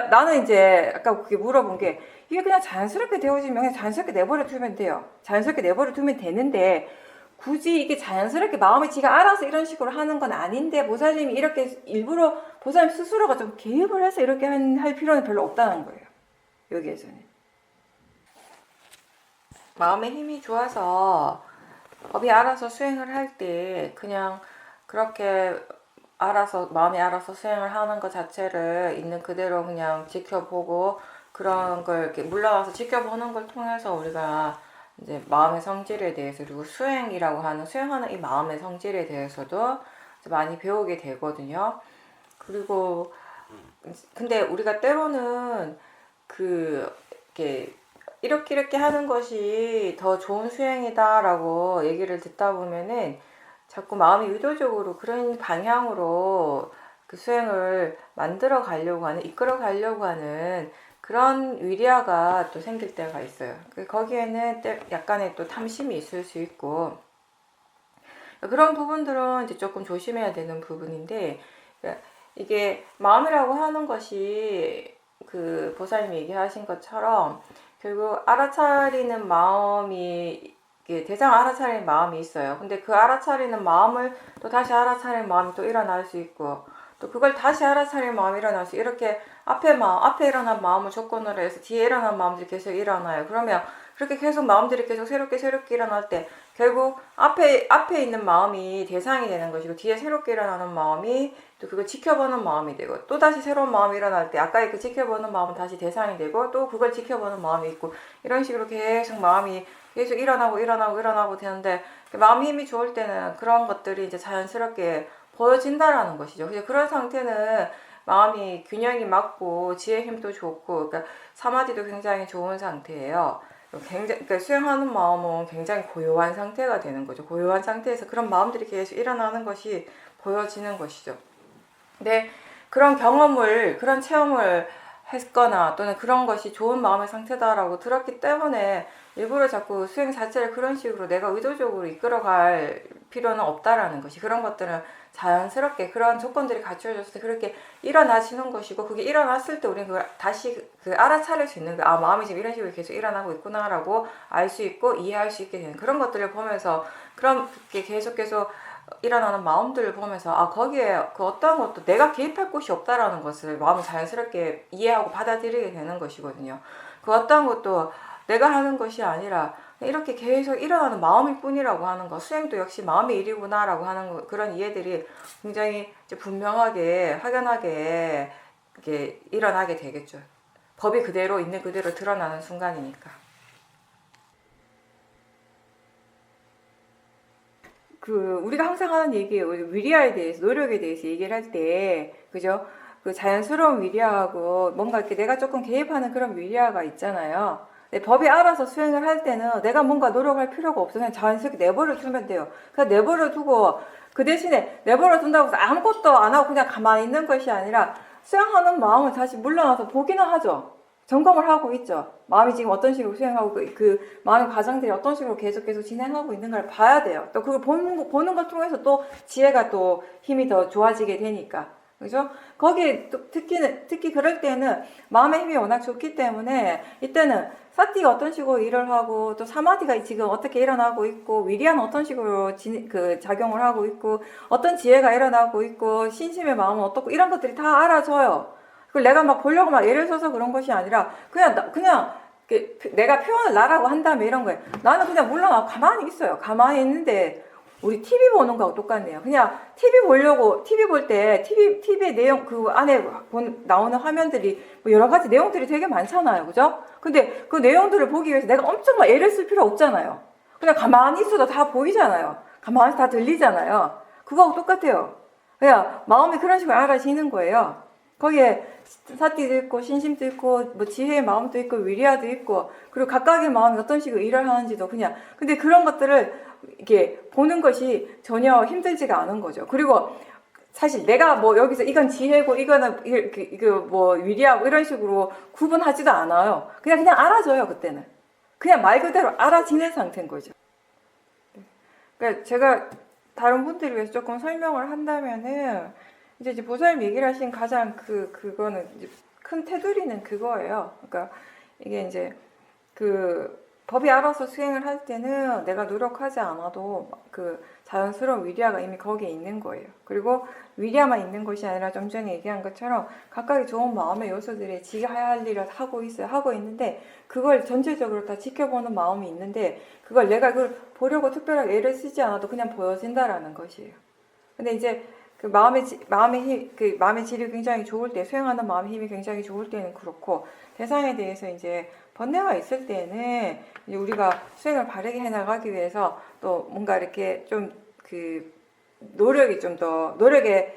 나는 이제 아까 그게 물어본 게 이게 그냥 자연스럽게 되어지면 그냥 자연스럽게 내버려 두면 돼요. 자연스럽게 내버려 두면 되는데 굳이 이게 자연스럽게 마음이 지가 알아서 이런 식으로 하는 건 아닌데 보살님이 이렇게 일부러 보살님 스스로가 좀 개입을 해서 이렇게 할 필요는 별로 없다는 거예요. 여기에서는. 마음의 힘이 좋아서 법이 알아서 수행을 할 때 그냥 그렇게 마음이 알아서 수행을 하는 것 자체를 있는 그대로 그냥 지켜보고 그런 걸 이렇게 물러가서 지켜보는 걸 통해서 우리가 이제 마음의 성질에 대해서 그리고 수행하는 이 마음의 성질에 대해서도 많이 배우게 되거든요. 그리고 근데 우리가 때로는 이렇게 하는 것이 더 좋은 수행이다라고 얘기를 듣다 보면은 자꾸 마음이 의도적으로 그런 방향으로 그 수행을 이끌어 가려고 하는 그런 위리아가 또 생길 때가 있어요. 거기에는 약간의 또 탐심이 있을 수 있고, 그런 부분들은 이제 조금 조심해야 되는 부분인데, 이게 마음이라고 하는 것이 그 보살님이 얘기하신 것처럼 결국 알아차리는 마음이 대상을 알아차리는 마음이 있어요. 근데 그 알아차리는 마음을 또 다시 알아차리는 마음이 또 일어날 수 있고, 또 그걸 다시 알아차리는 마음이 일어날 수, 이렇게 앞에 일어난 마음을 조건으로 해서 뒤에 일어난 마음들이 계속 일어나요. 그러면 그렇게 계속 마음들이 계속 새롭게 일어날 때 결국 앞에 있는 마음이 대상이 되는 것이고, 뒤에 새롭게 일어나는 마음이 또 그걸 지켜보는 마음이 되고, 또 다시 새로운 마음이 일어날 때 아까의 그 지켜보는 마음은 다시 대상이 되고, 또 그걸 지켜보는 마음이 있고, 이런 식으로 계속 마음이 계속 일어나고 되는데, 마음 힘이 좋을 때는 그런 것들이 이제 자연스럽게 보여진다라는 것이죠. 그래서 그런 상태는 마음이 균형이 맞고 지혜 힘도 좋고, 그러니까 사마디도 굉장히 좋은 상태예요. 그러니까 수행하는 마음은 굉장히 고요한 상태가 되는 거죠. 고요한 상태에서 그런 마음들이 계속 일어나는 것이 보여지는 것이죠. 근데 그런 경험을, 그런 체험을 했거나 또는 그런 것이 좋은 마음의 상태다라고 들었기 때문에 일부러 자꾸 수행 자체를 그런 식으로 내가 의도적으로 이끌어갈 필요는 없다라는 것이, 그런 것들은 자연스럽게 그런 조건들이 갖추어졌을 때 그렇게 일어나지는 것이고, 그게 일어났을 때 우리는 그걸 다시 알아차릴 수 있는 거야. 아, 마음이 지금 이런 식으로 계속 일어나고 있구나라고 알 수 있고 이해할 수 있게 되는 그런 것들을 보면서, 그렇게 계속 일어나는 마음들을 보면서, 아, 거기에 그 어떤 것도 내가 개입할 곳이 없다라는 것을 마음을 자연스럽게 이해하고 받아들이게 되는 것이거든요. 그 어떤 것도 내가 하는 것이 아니라 이렇게 계속 일어나는 마음일 뿐이라고 하는 거, 수행도 역시 마음의 일이구나라고 하는 거, 그런 이해들이 굉장히 이제 분명하게 확연하게 이렇게 일어나게 되겠죠. 법이 그대로 있는 그대로 드러나는 순간이니까. 우리가 항상 하는 얘기예요. 위리아에 대해서, 노력에 대해서 얘기를 할 때, 그죠? 그 자연스러운 위리아하고 뭔가 이렇게 내가 조금 개입하는 그런 위리아가 있잖아요. 근데 법이 알아서 수행을 할 때는 내가 뭔가 노력할 필요가 없어. 그냥 자연스럽게 내버려 두면 돼요. 그냥 내버려 두고, 그 대신에 내버려 둔다고 해서 아무것도 안 하고 그냥 가만히 있는 것이 아니라, 수행하는 마음을 다시 물러나서 보기는 하죠. 점검을 하고 있죠. 마음이 지금 어떤 식으로 수행하고 그 마음의 과정들이 어떤 식으로 계속 진행하고 있는 걸 봐야 돼요. 또 그걸 보는 것 통해서 또 지혜가 또 힘이 더 좋아지게 되니까. 그죠? 거기에 또 특히 그럴 때는 마음의 힘이 워낙 좋기 때문에 이때는 사티가 어떤 식으로 일을 하고 또 사마디가 지금 어떻게 일어나고 있고 위리아는 어떤 식으로 작용을 하고 있고 어떤 지혜가 일어나고 있고 신심의 마음은 어떻고 이런 것들이 다 알아져요. 그걸 내가 막 보려고 막 애를 써서 그런 것이 아니라 그냥 내가 표현을 나라고 한다면 이런 거예요. 나는 그냥 물러나고 가만히 있어요. 가만히 있는데 우리 TV 보는 거하고 똑같네요. 그냥 TV 보려고, TV 볼 때, TV의 내용, 그 안에 나오는 화면들이 뭐 여러 가지 내용들이 되게 많잖아요. 그죠? 근데 그 내용들을 보기 위해서 내가 엄청 막 애를 쓸 필요 없잖아요. 그냥 가만히 있어도 다 보이잖아요. 가만히 다 들리잖아요. 그거하고 똑같아요. 그냥 마음이 그런 식으로 알아지는 거예요. 거기에 사티도 있고 신심도 있고 뭐 지혜의 마음도 있고 위리아도 있고 그리고 각각의 마음이 어떤 식으로 일을 하는지도 그냥 근데 그런 것들을 이렇게 보는 것이 전혀 힘들지가 않은 거죠. 그리고 사실 내가 뭐 여기서 이건 지혜고 이거는 이거 뭐 위리하고 이런 식으로 구분하지도 않아요. 그냥 알아져요. 그때는 그냥 말 그대로 알아지는 상태인 거죠. 그러니까 제가 다른 분들을 위해서 조금 설명을 한다면은 이제 보살님 얘기를 하신 가장 그거는 이제 큰 테두리는 그거예요. 그러니까 이게 이제 법이 알아서 수행을 할 때는 내가 노력하지 않아도 그 자연스러운 위리아가 이미 거기에 있는 거예요. 그리고 위리아만 있는 것이 아니라 좀 전에 얘기한 것처럼 각각의 좋은 마음의 요소들이 지가 할 일을 하고 있어요. 하고 있는데 그걸 전체적으로 다 지켜보는 마음이 있는데 그걸 내가 그걸 보려고 특별하게 애를 쓰지 않아도 그냥 보여진다라는 것이에요. 근데 이제 마음의 질이 굉장히 좋을 때, 수행하는 마음의 힘이 굉장히 좋을 때는 그렇고, 대상에 대해서 이제 번뇌가 있을 때는 이제 우리가 수행을 바르게 해나가기 위해서 또 뭔가 이렇게 좀 노력의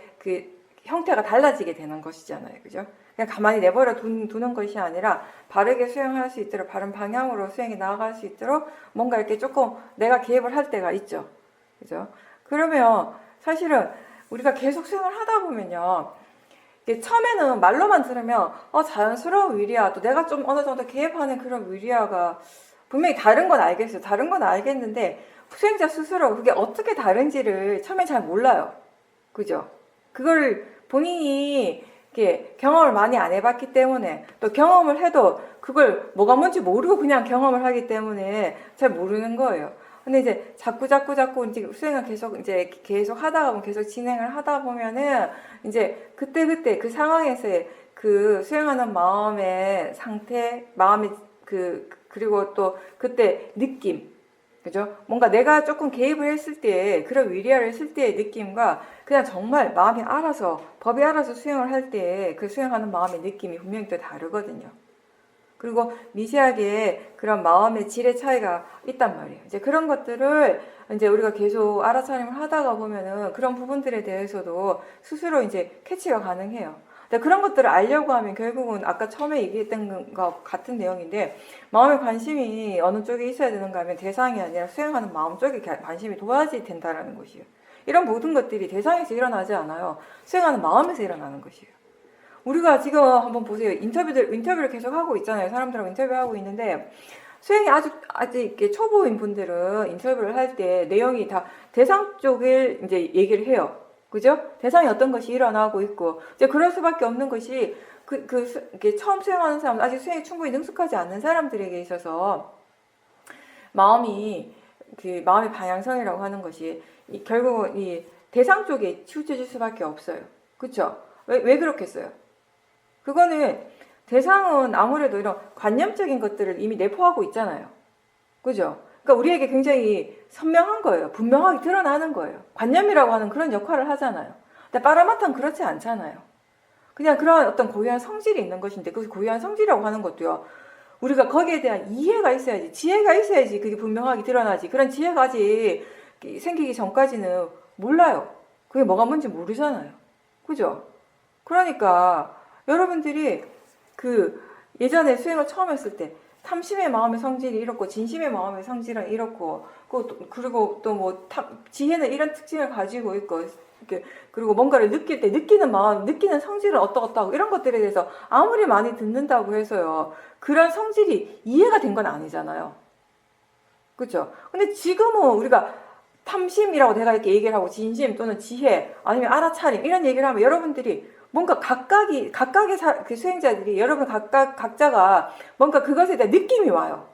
형태가 달라지게 되는 것이잖아요. 그죠? 그냥 가만히 내버려 두는 것이 아니라 바르게 수행할 수 있도록, 바른 방향으로 수행이 나아갈 수 있도록 뭔가 이렇게 조금 내가 개입을 할 때가 있죠. 그죠? 그러면 사실은 우리가 계속 수행을 하다 보면요. 처음에는 말로만 들으면 자연스러운 위리아, 또 내가 좀 어느 정도 개입하는 그런 위리아가 분명히 다른 건 알겠어요. 다른 건 알겠는데 수행자 스스로 그게 어떻게 다른지를 처음에 잘 몰라요. 그죠? 그걸 본인이 이렇게 경험을 많이 안 해봤기 때문에 또 경험을 해도 그걸 뭐가 뭔지 모르고 그냥 경험을 하기 때문에 잘 모르는 거예요. 근데 이제 자꾸 이제 수행을 계속 하다가 보면 계속 진행을 하다 보면은 이제 그때 그 상황에서의 그 수행하는 마음의 상태, 그리고 또 그때 느낌, 그죠? 뭔가 내가 조금 개입을 했을 때 그런 위리아를 했을 때의 느낌과 그냥 정말 마음이 알아서 법이 알아서 수행을 할 때 그 수행하는 마음의 느낌이 분명히 또 다르거든요. 그리고 미세하게 그런 마음의 질의 차이가 있단 말이에요. 이제 그런 것들을 이제 우리가 계속 알아차림을 하다가 보면은 그런 부분들에 대해서도 스스로 이제 캐치가 가능해요. 근데 그런 것들을 알려고 하면 결국은 아까 처음에 얘기했던 것 같은 내용인데 마음의 관심이 어느 쪽에 있어야 되는가 하면 대상이 아니라 수행하는 마음 쪽에 관심이 둬야지 된다라는 것이에요. 이런 모든 것들이 대상에서 일어나지 않아요. 수행하는 마음에서 일어나는 것이에요. 우리가 지금 한번 보세요. 인터뷰를 계속 하고 있잖아요. 사람들하고 인터뷰하고 있는데, 수행이 아직 이렇게 초보인 분들은 인터뷰를 할 때 내용이 다 대상 쪽을 이제 얘기를 해요. 그죠? 대상이 어떤 것이 일어나고 있고, 이제 그럴 수밖에 없는 것이 이렇게 처음 수행하는 사람, 아직 수행이 충분히 능숙하지 않는 사람들에게 있어서 마음의 방향성이라고 하는 것이 결국은 이 대상 쪽에 치우쳐질 수밖에 없어요. 그쵸? 왜 그렇겠어요? 그거는 대상은 아무래도 이런 관념적인 것들을 이미 내포하고 있잖아요. 그죠? 그러니까 우리에게 굉장히 선명한 거예요. 분명하게 드러나는 거예요. 관념이라고 하는 그런 역할을 하잖아요. 근데 빠라마타는 그렇지 않잖아요. 그냥 그런 어떤 고유한 성질이 있는 것인데 그 고유한 성질이라고 하는 것도요. 우리가 거기에 대한 이해가 있어야지, 지혜가 있어야지 그게 분명하게 드러나지. 그런 지혜가 아직 생기기 전까지는 몰라요. 그게 뭐가 뭔지 모르잖아요. 그죠? 그러니까 여러분들이 예전에 수행을 처음 했을 때 탐심의 마음의 성질이 이렇고 진심의 마음의 성질은 이렇고 그리고 또 뭐 지혜는 이런 특징을 가지고 있고 그리고 뭔가를 느낄 때 느끼는 마음, 느끼는 성질은 어떠하고 이런 것들에 대해서 아무리 많이 듣는다고 해서요. 그런 성질이 이해가 된 건 아니잖아요. 그렇죠? 근데 지금은 우리가 탐심이라고 내가 이렇게 얘기를 하고 진심 또는 지혜 아니면 알아차림 이런 얘기를 하면 여러분들이 뭔가 각각의 그 수행자들이 여러분 각자가 뭔가 그것에 대한 느낌이 와요.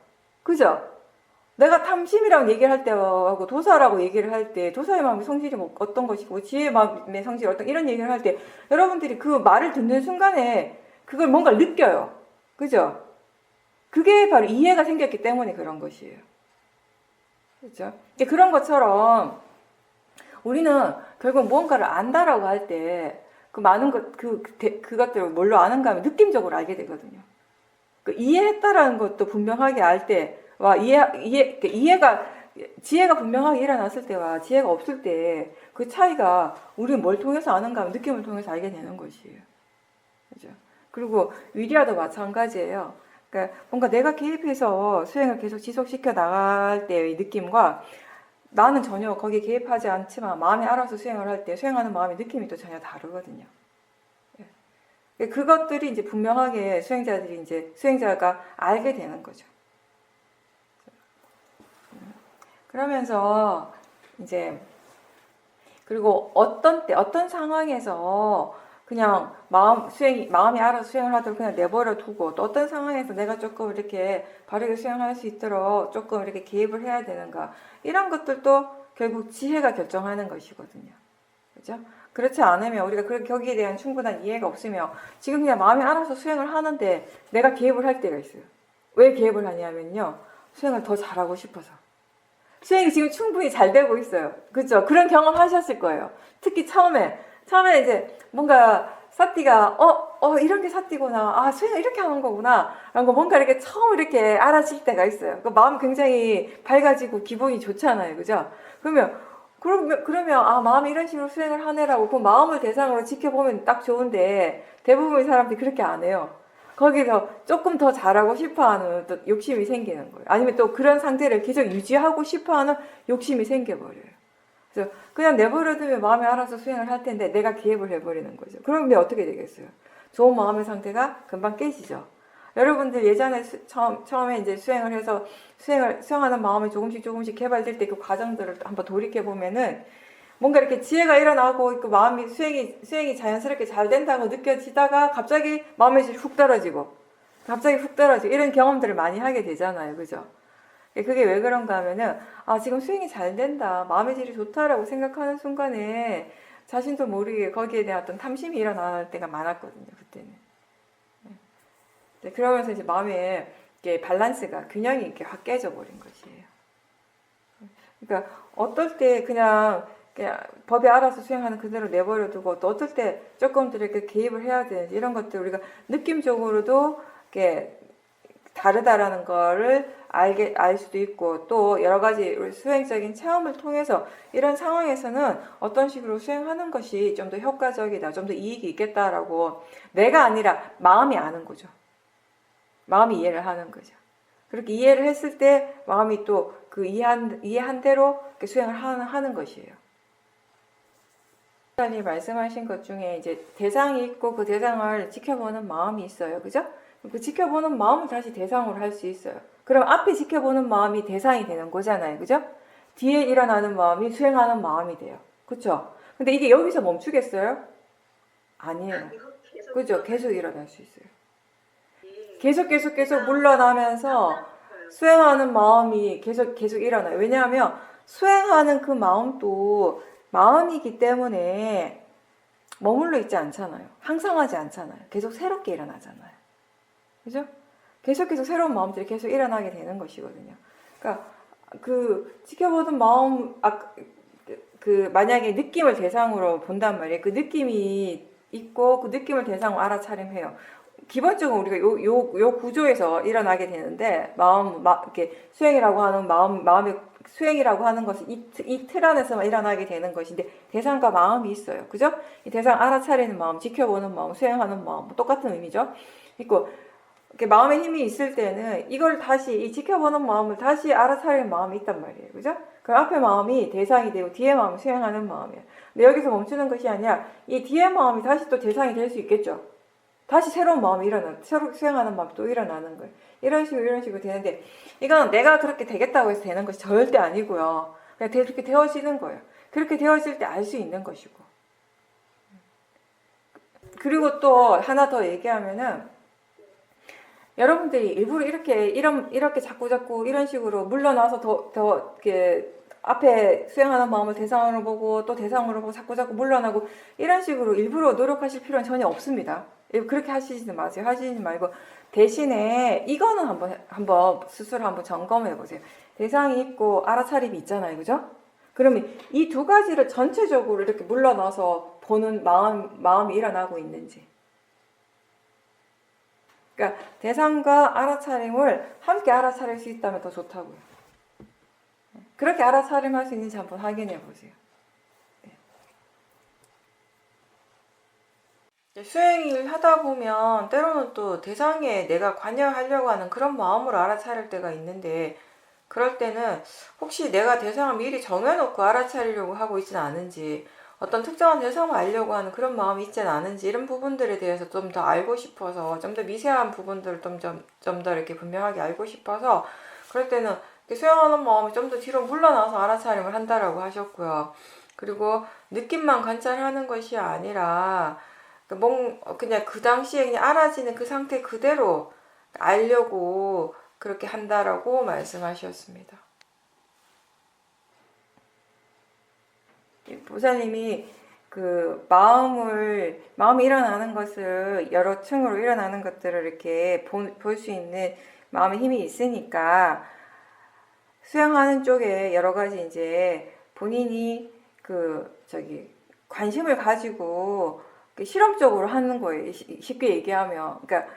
그죠? 내가 탐심이라고 얘기를 할 때하고 도사라고 얘기를 할 때 도사의 마음의 성질이 뭐 어떤 것이고 지혜의 마음의 성질이 어떤 이런 얘기를 할 때 여러분들이 그 말을 듣는 순간에 그걸 뭔가 느껴요. 그죠? 그게 바로 이해가 생겼기 때문에 그런 것이에요. 그죠? 그런 것처럼 우리는 결국 무언가를 안다라고 할 때 그 많은 그것들을 뭘로 아는가 하면 느낌적으로 알게 되거든요. 이해했다라는 것도 분명하게 알 때와 지혜가 분명하게 일어났을 때와 지혜가 없을 때 그 차이가 우리는 뭘 통해서 아는가 하면 느낌을 통해서 알게 되는 것이에요. 그죠? 그리고 위리아도 마찬가지예요. 그러니까 뭔가 내가 개입해서 수행을 계속 지속시켜 나갈 때의 느낌과 나는 전혀 거기에 개입하지 않지만 마음이 알아서 수행을 할 때 수행하는 마음의 느낌이 또 전혀 다르거든요. 그것들이 이제 분명하게 수행자가 알게 되는 거죠. 그러면서 이제 그리고 어떤 상황에서 그냥 마음이 알아서 수행을 하도록 그냥 내버려 두고 또 어떤 상황에서 내가 조금 이렇게 바르게 수행할 수 있도록 조금 이렇게 개입을 해야 되는가 이런 것들도 결국 지혜가 결정하는 것이거든요. 그죠? 그렇지 않으면 우리가 거기에 대한 충분한 이해가 없으면 지금 그냥 마음이 알아서 수행을 하는데 내가 개입을 할 때가 있어요. 왜 개입을 하냐면요. 수행을 더 잘하고 싶어서. 수행이 지금 충분히 잘 되고 있어요. 그죠? 그런 경험 하셨을 거예요. 특히 처음에 이제 뭔가 사띠가 이런 게 사띠구나. 수행을 이렇게 하는 거구나. 라고 뭔가 이렇게 처음 이렇게 알아질 때가 있어요. 마음이 굉장히 밝아지고 기분이 좋잖아요. 그죠? 그러면 마음이 이런 식으로 수행을 하네라고 그 마음을 대상으로 지켜보면 딱 좋은데 대부분의 사람들이 그렇게 안 해요. 거기서 조금 더 잘하고 싶어하는 또 욕심이 생기는 거예요. 아니면 또 그런 상태를 계속 유지하고 싶어하는 욕심이 생겨버려요. 그래서 그냥 내버려두면 마음이 알아서 수행을 할 텐데 내가 개입을 해버리는 거죠. 그러면 어떻게 되겠어요? 좋은 마음의 상태가 금방 깨지죠. 여러분들 예전에 처음에 이제 수행을 해서 수행하는 마음이 조금씩 개발될 때 그 과정들을 한번 돌이켜 보면은 뭔가 이렇게 지혜가 일어나고 있고 마음이 수행이 자연스럽게 잘 된다고 느껴지다가 갑자기 마음의 질이 훅 떨어지고 이런 경험들을 많이 하게 되잖아요. 그죠? 그게 왜 그런가 하면은 지금 수행이 잘 된다, 마음의 질이 좋다라고 생각하는 순간에 자신도 모르게 거기에 대한 어떤 탐심이 일어날 때가 많았거든요. 그때는. 네, 그러면서 이제 마음의 밸런스가 균형이 이렇게 확 깨져 버린 것이에요. 그러니까 어떨 때 그냥 법이 알아서 수행하는 그대로 내버려두고 또 어떨 때 조금 더 이렇게 개입을 해야 되는지 이런 것들 우리가 느낌적으로도 이렇게 다르다라는 거를 알 수도 있고 또 여러 가지 수행적인 체험을 통해서 이런 상황에서는 어떤 식으로 수행하는 것이 좀 더 효과적이다, 좀 더 이익이 있겠다라고 내가 아니라 마음이 아는 거죠. 마음이 이해를 하는 거죠. 그렇게 이해를 했을 때 마음이 또 그 이해한 대로 수행을 하는 것이에요. 목사님 말씀하신 것 중에 이제 대상이 있고 그 대상을 지켜보는 마음이 있어요. 그죠? 그 지켜보는 마음을 다시 대상으로 할 수 있어요. 그럼 앞에 지켜보는 마음이 대상이 되는 거잖아요. 그죠? 뒤에 일어나는 마음이 수행하는 마음이 돼요. 그쵸? 근데 이게 여기서 멈추겠어요? 아니에요. 그죠? 계속 일어날 수 있어요. 계속 물러나면서 수행하는 마음이 계속 일어나요. 왜냐하면 수행하는 그 마음도 마음이기 때문에 머물러 있지 않잖아요. 항상하지 않잖아요. 계속 새롭게 일어나잖아요. 그죠? 계속 새로운 마음들이 계속 일어나게 되는 것이거든요. 그러니까 그 지켜보던 마음, 만약에 느낌을 대상으로 본단 말이에요. 그 느낌이 있고 그 느낌을 대상으로 알아차림해요. 기본적으로 우리가 요 구조에서 일어나게 되는데 이렇게 수행이라고 하는 마음의 수행이라고 하는 것이 이 틀 안에서만 일어나게 되는 것인데 대상과 마음이 있어요. 그죠? 이 대상 알아차리는 마음, 지켜보는 마음, 수행하는 마음 똑같은 의미죠. 있고 이렇게 마음의 힘이 있을 때는 이걸 다시 이 지켜보는 마음을 다시 알아차리는 마음이 있단 말이에요. 그죠? 그 앞에 마음이 대상이 되고 뒤에 마음이 수행하는 마음이에요. 근데 여기서 멈추는 것이 아니라 이 뒤에 마음이 다시 또 대상이 될 수 있겠죠. 다시 새로운 마음이 새로 수행하는 마음이 또 일어나는 거예요. 이런 식으로 되는데 이건 내가 그렇게 되겠다고 해서 되는 것이 절대 아니고요. 그냥 그렇게 되어지는 거예요. 그렇게 되어질 때 알 수 있는 것이고. 그리고 또 하나 더 얘기하면은 여러분들이 일부러 이렇게 자꾸 이런 식으로 물러나서 더 이렇게 앞에 수행하는 마음을 대상으로 보고 또 대상으로 보고 자꾸 물러나고 이런 식으로 일부러 노력하실 필요는 전혀 없습니다. 그렇게 하시지 마세요. 하시지 말고 대신에 이거는 한번 스스로 한번 점검해 보세요. 대상이 있고 알아차림이 있잖아요. 그죠? 그러면 이 두 가지를 전체적으로 이렇게 물러나서 보는 마음이 일어나고 있는지. 그러니까 대상과 알아차림을 함께 알아차릴 수 있다면 더 좋다고요. 그렇게 알아차림할 수 있는지 한번 확인해 보세요. 수행을 하다 보면 때로는 또 대상에 내가 관여하려고 하는 그런 마음으로 알아차릴 때가 있는데 그럴 때는 혹시 내가 대상을 미리 정해놓고 알아차리려고 하고 있지는 않은지 어떤 특정한 대상을 알려고 하는 그런 마음이 있지는 않은지 이런 부분들에 대해서 좀 더 알고 싶어서 좀 더 미세한 부분들을 좀 더 이렇게 분명하게 알고 싶어서 그럴 때는 수행하는 마음이 좀 더 뒤로 물러나서 알아차림을 한다라고 하셨고요. 그리고 느낌만 관찰하는 것이 아니라 그냥 그 당시에 그냥 알아지는 그 상태 그대로 알려고 그렇게 한다라고 말씀하셨습니다. 보살님이 그 마음이 일어나는 것을 여러 층으로 일어나는 것들을 이렇게 볼 수 있는 마음의 힘이 있으니까 수행하는 쪽에 여러 가지 이제 본인이 관심을 가지고 실험적으로 하는 거예요. 쉽게 얘기하면. 그러니까,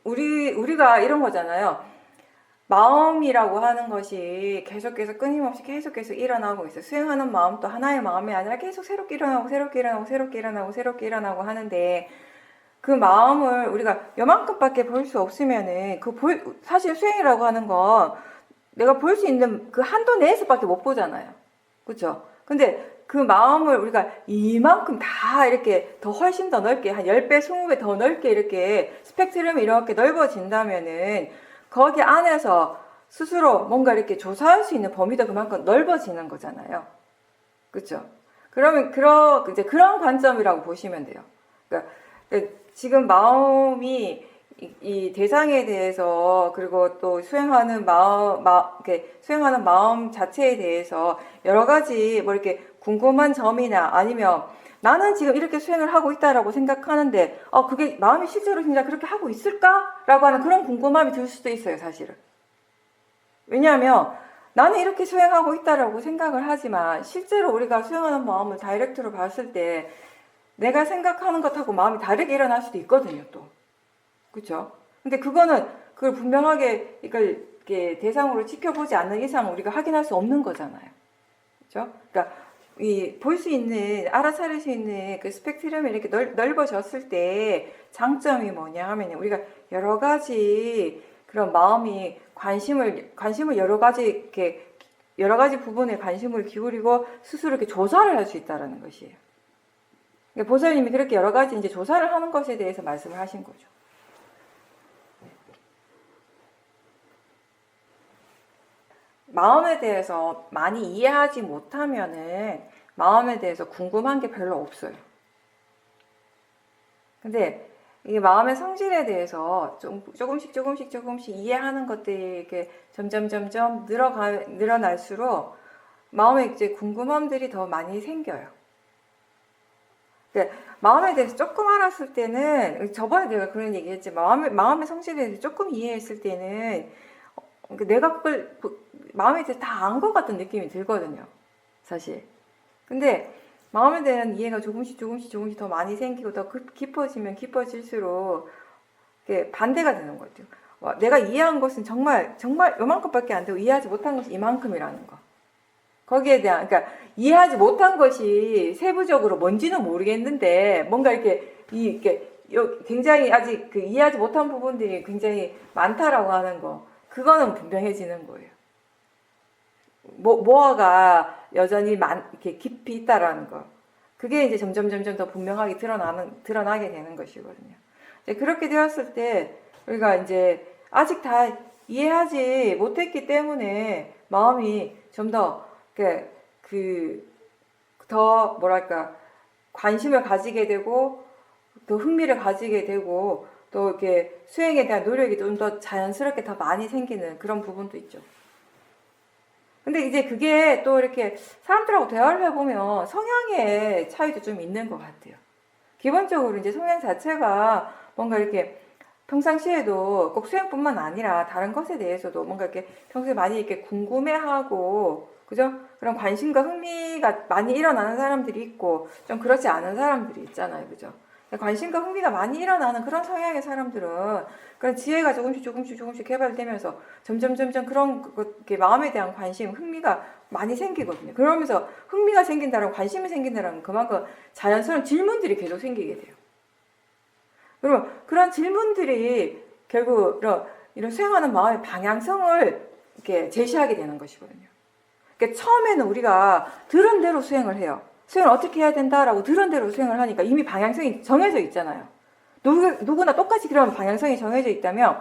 우리가 이런 거잖아요. 마음이라고 하는 것이 끊임없이 계속 일어나고 있어요. 수행하는 마음도 하나의 마음이 아니라 계속 새롭게 일어나고 하는데, 그 마음을 우리가 요만큼밖에 볼 수 없으면은, 사실 수행이라고 하는 건 내가 볼 수 있는 그 한도 내에서밖에 못 보잖아요. 그쵸? 근데 그 마음을 우리가 이만큼 다 이렇게 훨씬 더 넓게 한 10배, 20배 더 넓게 이렇게 스펙트럼이 이렇게 넓어진다면은 거기 안에서 스스로 뭔가 이렇게 조사할 수 있는 범위도 그만큼 넓어지는 거잖아요. 그렇죠? 그러면 이제 그런 관점이라고 보시면 돼요. 그러니까 지금 마음이 이 대상에 대해서 그리고 또 수행하는 수행하는 마음 자체에 대해서 여러 가지 이렇게 궁금한 점이나 아니면 나는 지금 이렇게 수행을 하고 있다라고 생각하는데 그게 마음이 실제로 진짜 그렇게 하고 있을까라고 하는 그런 궁금함이 들 수도 있어요, 사실은. 왜냐하면 나는 이렇게 수행하고 있다라고 생각을 하지만 실제로 우리가 수행하는 마음을 다이렉트로 봤을 때 내가 생각하는 것하고 마음이 다르게 일어날 수도 있거든요, 또. 그렇죠? 근데 그거는 그걸 분명하게 이렇게 대상으로 지켜보지 않는 이상 우리가 확인할 수 없는 거잖아요. 그렇죠? 그러니까 볼 수 있는, 알아차릴 수 있는 그 스펙트럼이 이렇게 넓어졌을 때 장점이 뭐냐 하면 우리가 여러 가지 그런 마음이 관심을 여러 가지 부분에 관심을 기울이고 스스로 이렇게 조사를 할 수 있다는 것이에요. 그러니까 보살님이 그렇게 여러 가지 이제 조사를 하는 것에 대해서 말씀을 하신 거죠. 마음에 대해서 많이 이해하지 못하면은 마음에 대해서 궁금한 게 별로 없어요. 근데 이게 마음의 성질에 대해서 조금씩 이해하는 것들이 이렇게 점점 늘어날수록 마음에 이제 궁금함들이 더 많이 생겨요. 그러니까 마음에 대해서 조금 알았을 때는, 저번에 내가 그런 얘기 했지, 마음의 성질에 대해서 조금 이해했을 때는 내가 그걸 마음에 대해서 다 안 것 같은 느낌이 들거든요, 사실. 근데 마음에 대한 이해가 조금씩 더 많이 생기고 더 깊어지면 깊어질수록 반대가 되는 거죠. 내가 이해한 것은 정말 요만큼밖에 안 되고 이해하지 못한 것은 이만큼이라는 거. 거기에 대한, 그러니까 이해하지 못한 것이 세부적으로 뭔지는 모르겠는데 뭔가 이렇게 굉장히 아직 그 이해하지 못한 부분들이 굉장히 많다라고 하는 거, 그거는 분명해지는 거예요. 뭐가 여전히 이렇게 깊이 있다라는 거. 그게 이제 점점 더 분명하게 드러나게 되는 것이거든요. 이제 그렇게 되었을 때 우리가 이제 아직 다 이해하지 못했기 때문에 마음이 좀 더 더 뭐랄까 관심을 가지게 되고 더 흥미를 가지게 되고 또 이렇게 수행에 대한 노력이 좀 더 자연스럽게 더 많이 생기는 그런 부분도 있죠. 근데 이제 그게 또 이렇게 사람들하고 대화를 해보면 성향의 차이도 좀 있는 것 같아요. 기본적으로 이제 성향 자체가 뭔가 이렇게 평상시에도 꼭 수행뿐만 아니라 다른 것에 대해서도 뭔가 이렇게 평소에 많이 이렇게 궁금해하고, 그죠? 그런 관심과 흥미가 많이 일어나는 사람들이 있고, 좀 그렇지 않은 사람들이 있잖아요. 그죠? 관심과 흥미가 많이 일어나는 그런 성향의 사람들은 그런 지혜가 조금씩 개발되면서 점점 그런 마음에 대한 관심, 흥미가 많이 생기거든요. 그러면서 흥미가 생긴다라는, 관심이 생긴다라는 그만큼 자연스러운 질문들이 계속 생기게 돼요. 그러면 그런 질문들이 결국 이런 수행하는 마음의 방향성을 이렇게 제시하게 되는 것이거든요. 그러니까 처음에는 우리가 들은 대로 수행을 해요. 수행을 어떻게 해야 된다라고 들은 대로 수행을 하니까 이미 방향성이 정해져 있잖아요. 누구나 똑같이 그런 방향성이 정해져 있다면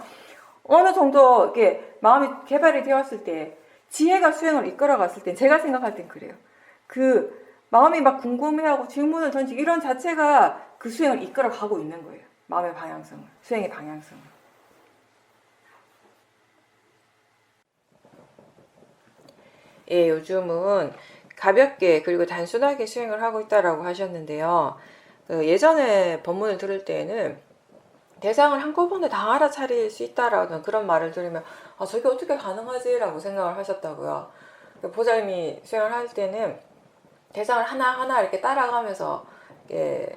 어느 정도 이렇게 마음이 개발이 되었을 때 지혜가 수행을 이끌어갔을 때, 제가 생각할 땐 그래요. 그 마음이 막 궁금해하고 질문을 던지고 이런 자체가 그 수행을 이끌어가고 있는 거예요. 마음의 방향성을, 수행의 방향성을. 예, 요즘은 가볍게 그리고 단순하게 수행을 하고 있다라고 하셨는데요. 예전에 법문을 들을 때에는 대상을 한꺼번에 다 알아차릴 수 있다라는 그런 말을 들으면 저게 어떻게 가능하지? 라고 생각을 하셨다고요. 보살님이 수행을 할 때는 대상을 하나하나 이렇게 따라가면서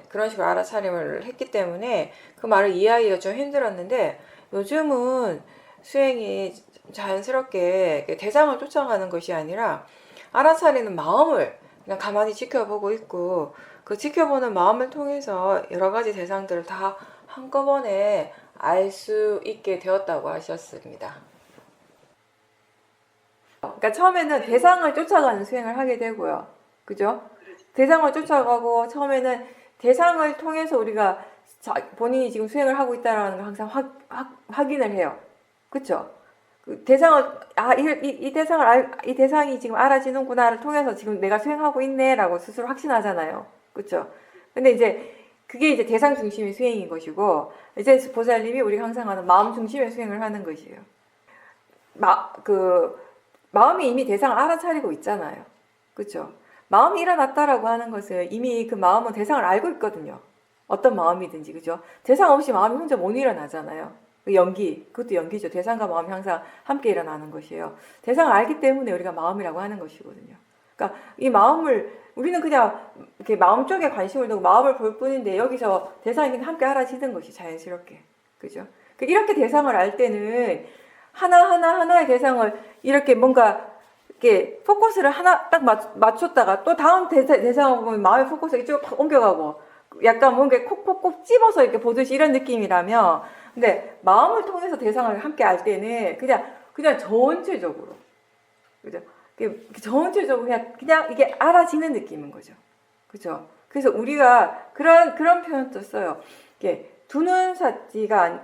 그런 식으로 알아차림을 했기 때문에 그 말을 이해하기가 좀 힘들었는데, 요즘은 수행이 자연스럽게 대상을 쫓아가는 것이 아니라 알아차리는 마음을 그냥 가만히 지켜보고 있고, 그 지켜보는 마음을 통해서 여러 가지 대상들을 다 한꺼번에 알 수 있게 되었다고 하셨습니다. 그러니까 처음에는 대상을 쫓아가는 수행을 하게 되고요. 그죠? 대상을 쫓아가고 처음에는 대상을 통해서 우리가 본인이 지금 수행을 하고 있다는 걸 항상 확인을 해요. 그쵸? 대상을, 이 대상이 지금 알아지는구나를 통해서 지금 내가 수행하고 있네라고 스스로 확신하잖아요. 그쵸? 근데 이제 그게 이제 대상 중심의 수행인 것이고, 이제 보살님이 우리가 항상 하는 마음 중심의 수행을 하는 것이에요. 마음이 이미 대상을 알아차리고 있잖아요. 그쵸? 마음이 일어났다라고 하는 것은 이미 그 마음은 대상을 알고 있거든요. 어떤 마음이든지, 그죠? 대상 없이 마음이 혼자 못 일어나잖아요. 그것도 연기죠. 대상과 마음이 항상 함께 일어나는 것이에요. 대상을 알기 때문에 우리가 마음이라고 하는 것이거든요. 그러니까 이 마음을 우리는 그냥 이렇게 마음 쪽에 관심을 두고 마음을 볼 뿐인데, 여기서 대상이 함께 알아지는 것이 자연스럽게, 그죠? 이렇게 대상을 알 때는 하나의 대상을 이렇게 뭔가 이렇게 포커스를 하나 딱 맞췄다가 또 다음 대상을 보면 마음의 포커스가 쭉 옮겨가고, 약간 뭔가 콕콕콕 집어서 이렇게 보듯이 이런 느낌이라면, 근데 마음을 통해서 대상을 함께 알 때는 그냥 전체적으로, 그죠? 전체적으로 그냥 이게 알아지는 느낌인 거죠. 그죠? 그래서 우리가 그런 표현도 써요. 이게 두는 사띠가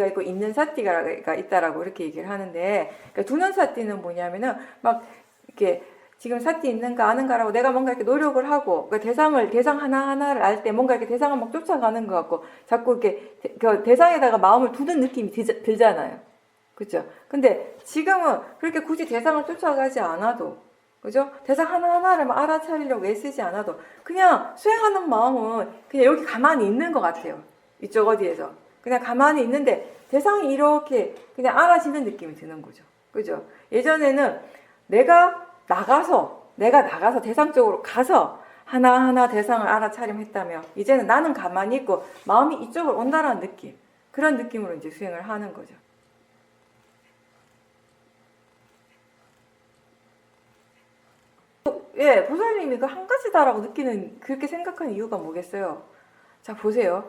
있고 있는 사띠가 있다라고 이렇게 얘기를 하는데, 그러니까 두는 사띠는 뭐냐면은 막 이렇게 지금 사띠 있는가 아는가라고 내가 뭔가 이렇게 노력을 하고, 그러니까 대상 하나하나를 알 때 뭔가 이렇게 대상을 막 쫓아가는 것 같고 자꾸 이렇게 그 대상에다가 마음을 두는 느낌이 들잖아요. 그죠? 근데 지금은 그렇게 굳이 대상을 쫓아가지 않아도, 그죠? 대상 하나하나를 막 알아차리려고 애쓰지 않아도 그냥 수행하는 마음은 그냥 여기 가만히 있는 것 같아요. 이쪽 어디에서. 그냥 가만히 있는데 대상이 이렇게 그냥 알아지는 느낌이 드는 거죠. 그죠? 예전에는 내가 나가서 대상 쪽으로 가서 하나하나 대상을 알아차림했다면, 이제는 나는 가만히 있고 마음이 이쪽으로 온다라는 느낌, 그런 느낌으로 이제 수행을 하는 거죠. 예, 보살님이 그 한 가지다라고 그렇게 생각하는 이유가 뭐겠어요? 자, 보세요.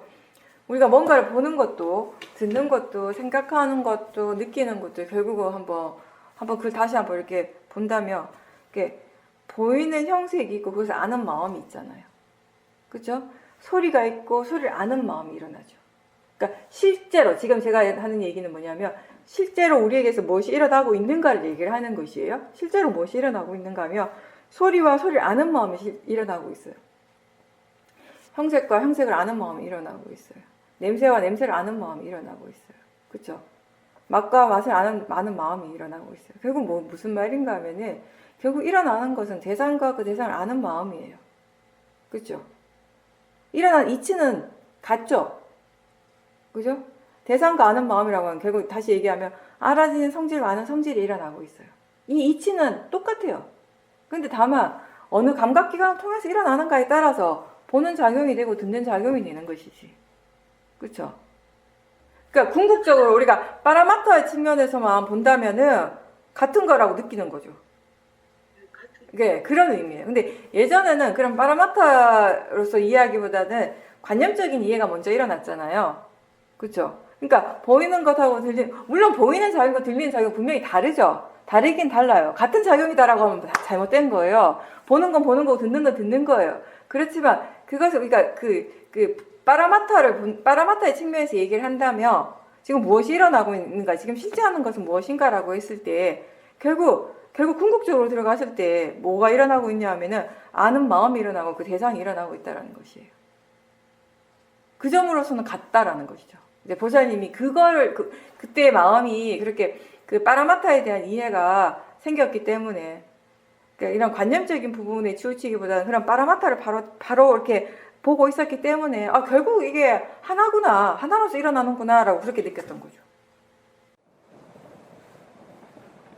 우리가 뭔가를 보는 것도, 듣는 것도, 생각하는 것도, 느끼는 것도 결국은 한번 그걸 다시 한번 이렇게 본다면, 이렇게 보이는 형색이 있고 그것을 아는 마음이 있잖아요. 그죠? 소리가 있고 소리를 아는 마음이 일어나죠. 그러니까 실제로 지금 제가 하는 얘기는 뭐냐면, 실제로 우리에게서 무엇이 일어나고 있는가를 얘기를 하는 것이에요. 실제로 무엇이 일어나고 있는가 하면 소리와 소리를 아는 마음이 일어나고 있어요. 형색과 형색을 아는 마음이 일어나고 있어요. 냄새와 냄새를 아는 마음이 일어나고 있어요. 그렇죠? 맛과 맛을 아는 마음이 일어나고 있어요. 결국 무슨 말인가 하면은, 결국 일어나는 것은 대상과 그 대상을 아는 마음이에요. 그렇죠? 일어난 이치는 같죠? 그죠? 대상과 아는 마음이라고 하면 결국 다시 얘기하면 알아지는 성질과 아는 성질이 일어나고 있어요. 이 이치는 똑같아요. 근데 다만 어느 감각기관을 통해서 일어나는가에 따라서 보는 작용이 되고 듣는 작용이 되는 것이지. 그렇죠? 그러니까 궁극적으로 우리가 파라마타 측면에서만 본다면은 같은 거라고 느끼는 거죠. 네, 그런 의미예요. 근데 예전에는 그런 파라마타로서 이해하기보다는 관념적인 이해가 먼저 일어났잖아요. 그렇죠? 그러니까 보이는 것하고 물론 보이는 작용과 들리는 작용 분명히 다르죠. 다르긴 달라요. 같은 작용이다라고 하면 잘못된 거예요. 보는 건 보는 거고 듣는 건 듣는 거예요. 그렇지만 그것을 우리가 파라마타의 측면에서 얘기를 한다면, 지금 무엇이 일어나고 있는가, 지금 실제 하는 것은 무엇인가라고 했을 때 결국 궁극적으로 들어갔을 때 뭐가 일어나고 있냐 하면은 아는 마음이 일어나고 그 대상이 일어나고 있다라는 것이에요. 그 점으로서는 같다라는 것이죠. 이제 보살님이 그거를 그때의 마음이 그렇게 그 파라마타에 대한 이해가 생겼기 때문에, 그러니까 이런 관념적인 부분에 치우치기보다는 그런 파라마타를 바로 이렇게 보고 있었기 때문에, 결국 이게 하나구나, 하나로서 일어나는구나라고 그렇게 느꼈던 거죠.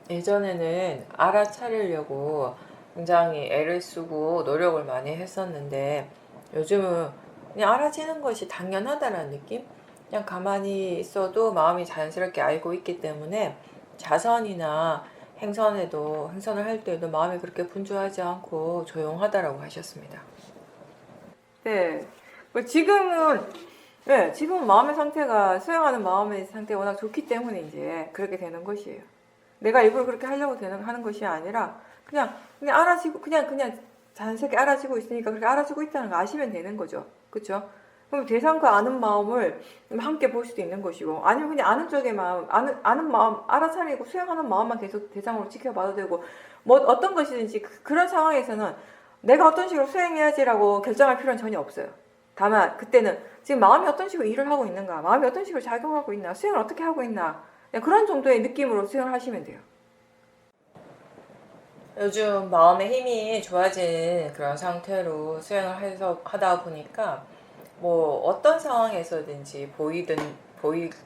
예전에는 알아차리려고 굉장히 애를 쓰고 노력을 많이 했었는데, 요즘은 그냥 알아채는 것이 당연하다는 느낌? 그냥 가만히 있어도 마음이 자연스럽게 알고 있기 때문에 자선이나 행선을 할 때도 마음이 그렇게 분주하지 않고 조용하다라고 하셨습니다. 네. 지금은 마음의 상태가, 수행하는 마음의 상태가 워낙 좋기 때문에 이제 그렇게 되는 것이에요. 내가 일부러 그렇게 하려고 하는 것이 아니라 그냥 알아지고, 그냥 자연스럽게 알아지고 있으니까 그렇게 알아지고 있다는 거 아시면 되는 거죠. 그렇죠? 그럼 대상과 아는 마음을 함께 볼 수도 있는 것이고, 아니면 그냥 아는 쪽의 마음, 아는 마음, 알아차리고 수행하는 마음만 계속 대상으로 지켜봐도 되고, 뭐 어떤 것이든지 그런 상황에서는 내가 어떤 식으로 수행해야지라고 결정할 필요는 전혀 없어요. 다만 그때는 지금 마음이 어떤 식으로 일을 하고 있는가, 마음이 어떤 식으로 작용하고 있나, 수행을 어떻게 하고 있나, 그런 정도의 느낌으로 수행을 하시면 돼요. 요즘 마음의 힘이 좋아진 그런 상태로 수행을 하다 보니까 뭐 어떤 상황에서든지 보일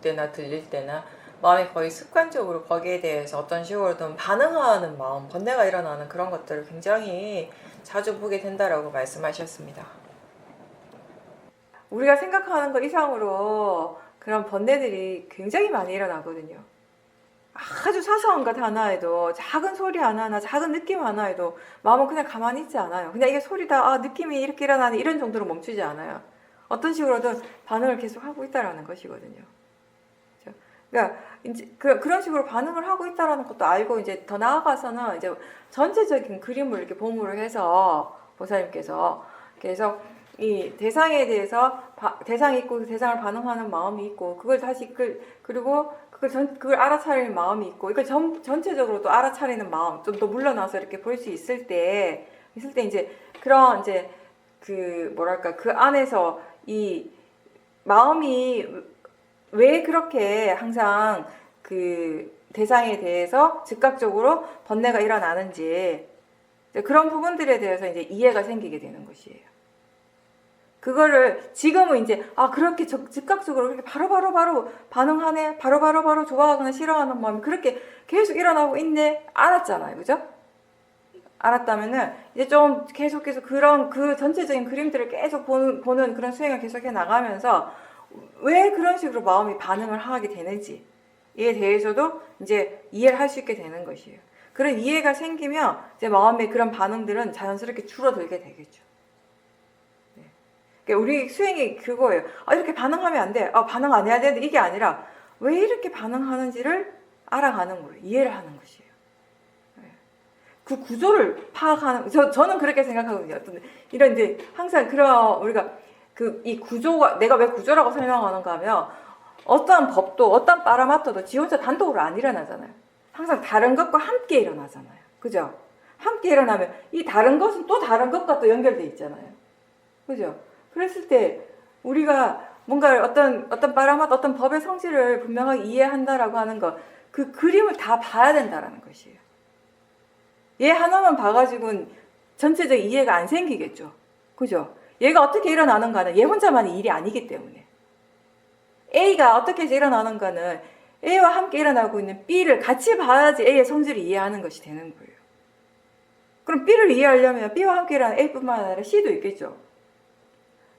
때나 들릴 때나 마음이 거의 습관적으로 거기에 대해서 어떤 식으로든 반응하는 마음, 번뇌가 일어나는 그런 것들을 굉장히 자주 보게 된다라고 말씀하셨습니다. 우리가 생각하는 것 이상으로 그런 번뇌들이 굉장히 많이 일어나거든요. 아주 사소한 것 하나에도, 작은 소리 하나하나, 작은 느낌 하나에도 마음은 그냥 가만히 있지 않아요. 그냥 이게 소리다, 느낌이 이렇게 일어나네, 이런 정도로 멈추지 않아요. 어떤 식으로든 반응을 계속 하고 있다라는 것이거든요. 그러니까 이제 그런 식으로 반응을 하고 있다라는 것도 알고, 이제 더 나아가서는 이제 전체적인 그림을 이렇게 보물을 해서 보살님께서 그래서 이 대상에 대해서 대상이 있고 그 대상을 반응하는 마음이 있고 그걸 다시 그리고 그걸 알아차리는 마음이 있고 이걸 전체적으로 또 알아차리는 마음 좀 더 물러나서 이렇게 볼 수 있을 때 이제 그런 이제 그 뭐랄까 그 안에서 이 마음이 왜 그렇게 항상 그 대상에 대해서 즉각적으로 번뇌가 일어나는지 그런 부분들에 대해서 이제 이해가 생기게 되는 것이에요. 그거를 지금은 이제 그렇게 즉각적으로 그렇게 바로 반응하네, 바로 좋아하거나 싫어하는 마음이 그렇게 계속 일어나고 있네 알았잖아요, 그죠? 알았다면은 이제 좀 계속해서 그런 그 전체적인 그림들을 계속 보는 그런 수행을 계속해 나가면서 왜 그런 식으로 마음이 반응을 하게 되는지에 대해서도 이제 이해를 할 수 있게 되는 것이에요. 그런 이해가 생기면 이제 마음의 그런 반응들은 자연스럽게 줄어들게 되겠죠. 네. 그러니까 우리 수행이 그거예요. 이렇게 반응하면 안 돼. 반응 안 해야 되는데 이게 아니라 왜 이렇게 반응하는지를 알아가는 거예요. 이해를 하는 것이에요. 그 구조를 파악하는, 저는 그렇게 생각하거든요. 이런 이제 항상 그런 우리가 이 구조가 내가 왜 구조라고 설명하는가 하면 어떠한 법도 어떠한 파라마터도 지 혼자 단독으로 안 일어나잖아요. 항상 다른 것과 함께 일어나잖아요. 그죠? 함께 일어나면 이 다른 것은 또 다른 것과 또 연결돼 있잖아요. 그죠? 그랬을 때 우리가 뭔가 어떤 파라마터 어떤 법의 성질을 분명하게 이해한다라고 하는 것, 그 그림을 다 봐야 된다라는 것이에요. 얘 하나만 봐가지고는 전체적인 이해가 안 생기겠죠. 그죠? 얘가 어떻게 일어나는가는 얘 혼자만의 일이 아니기 때문에. A가 어떻게 해서 일어나는가는 A와 함께 일어나고 있는 B를 같이 봐야지 A의 성질을 이해하는 것이 되는 거예요. 그럼 B를 이해하려면 B와 함께 일어나는 A뿐만 아니라 C도 있겠죠.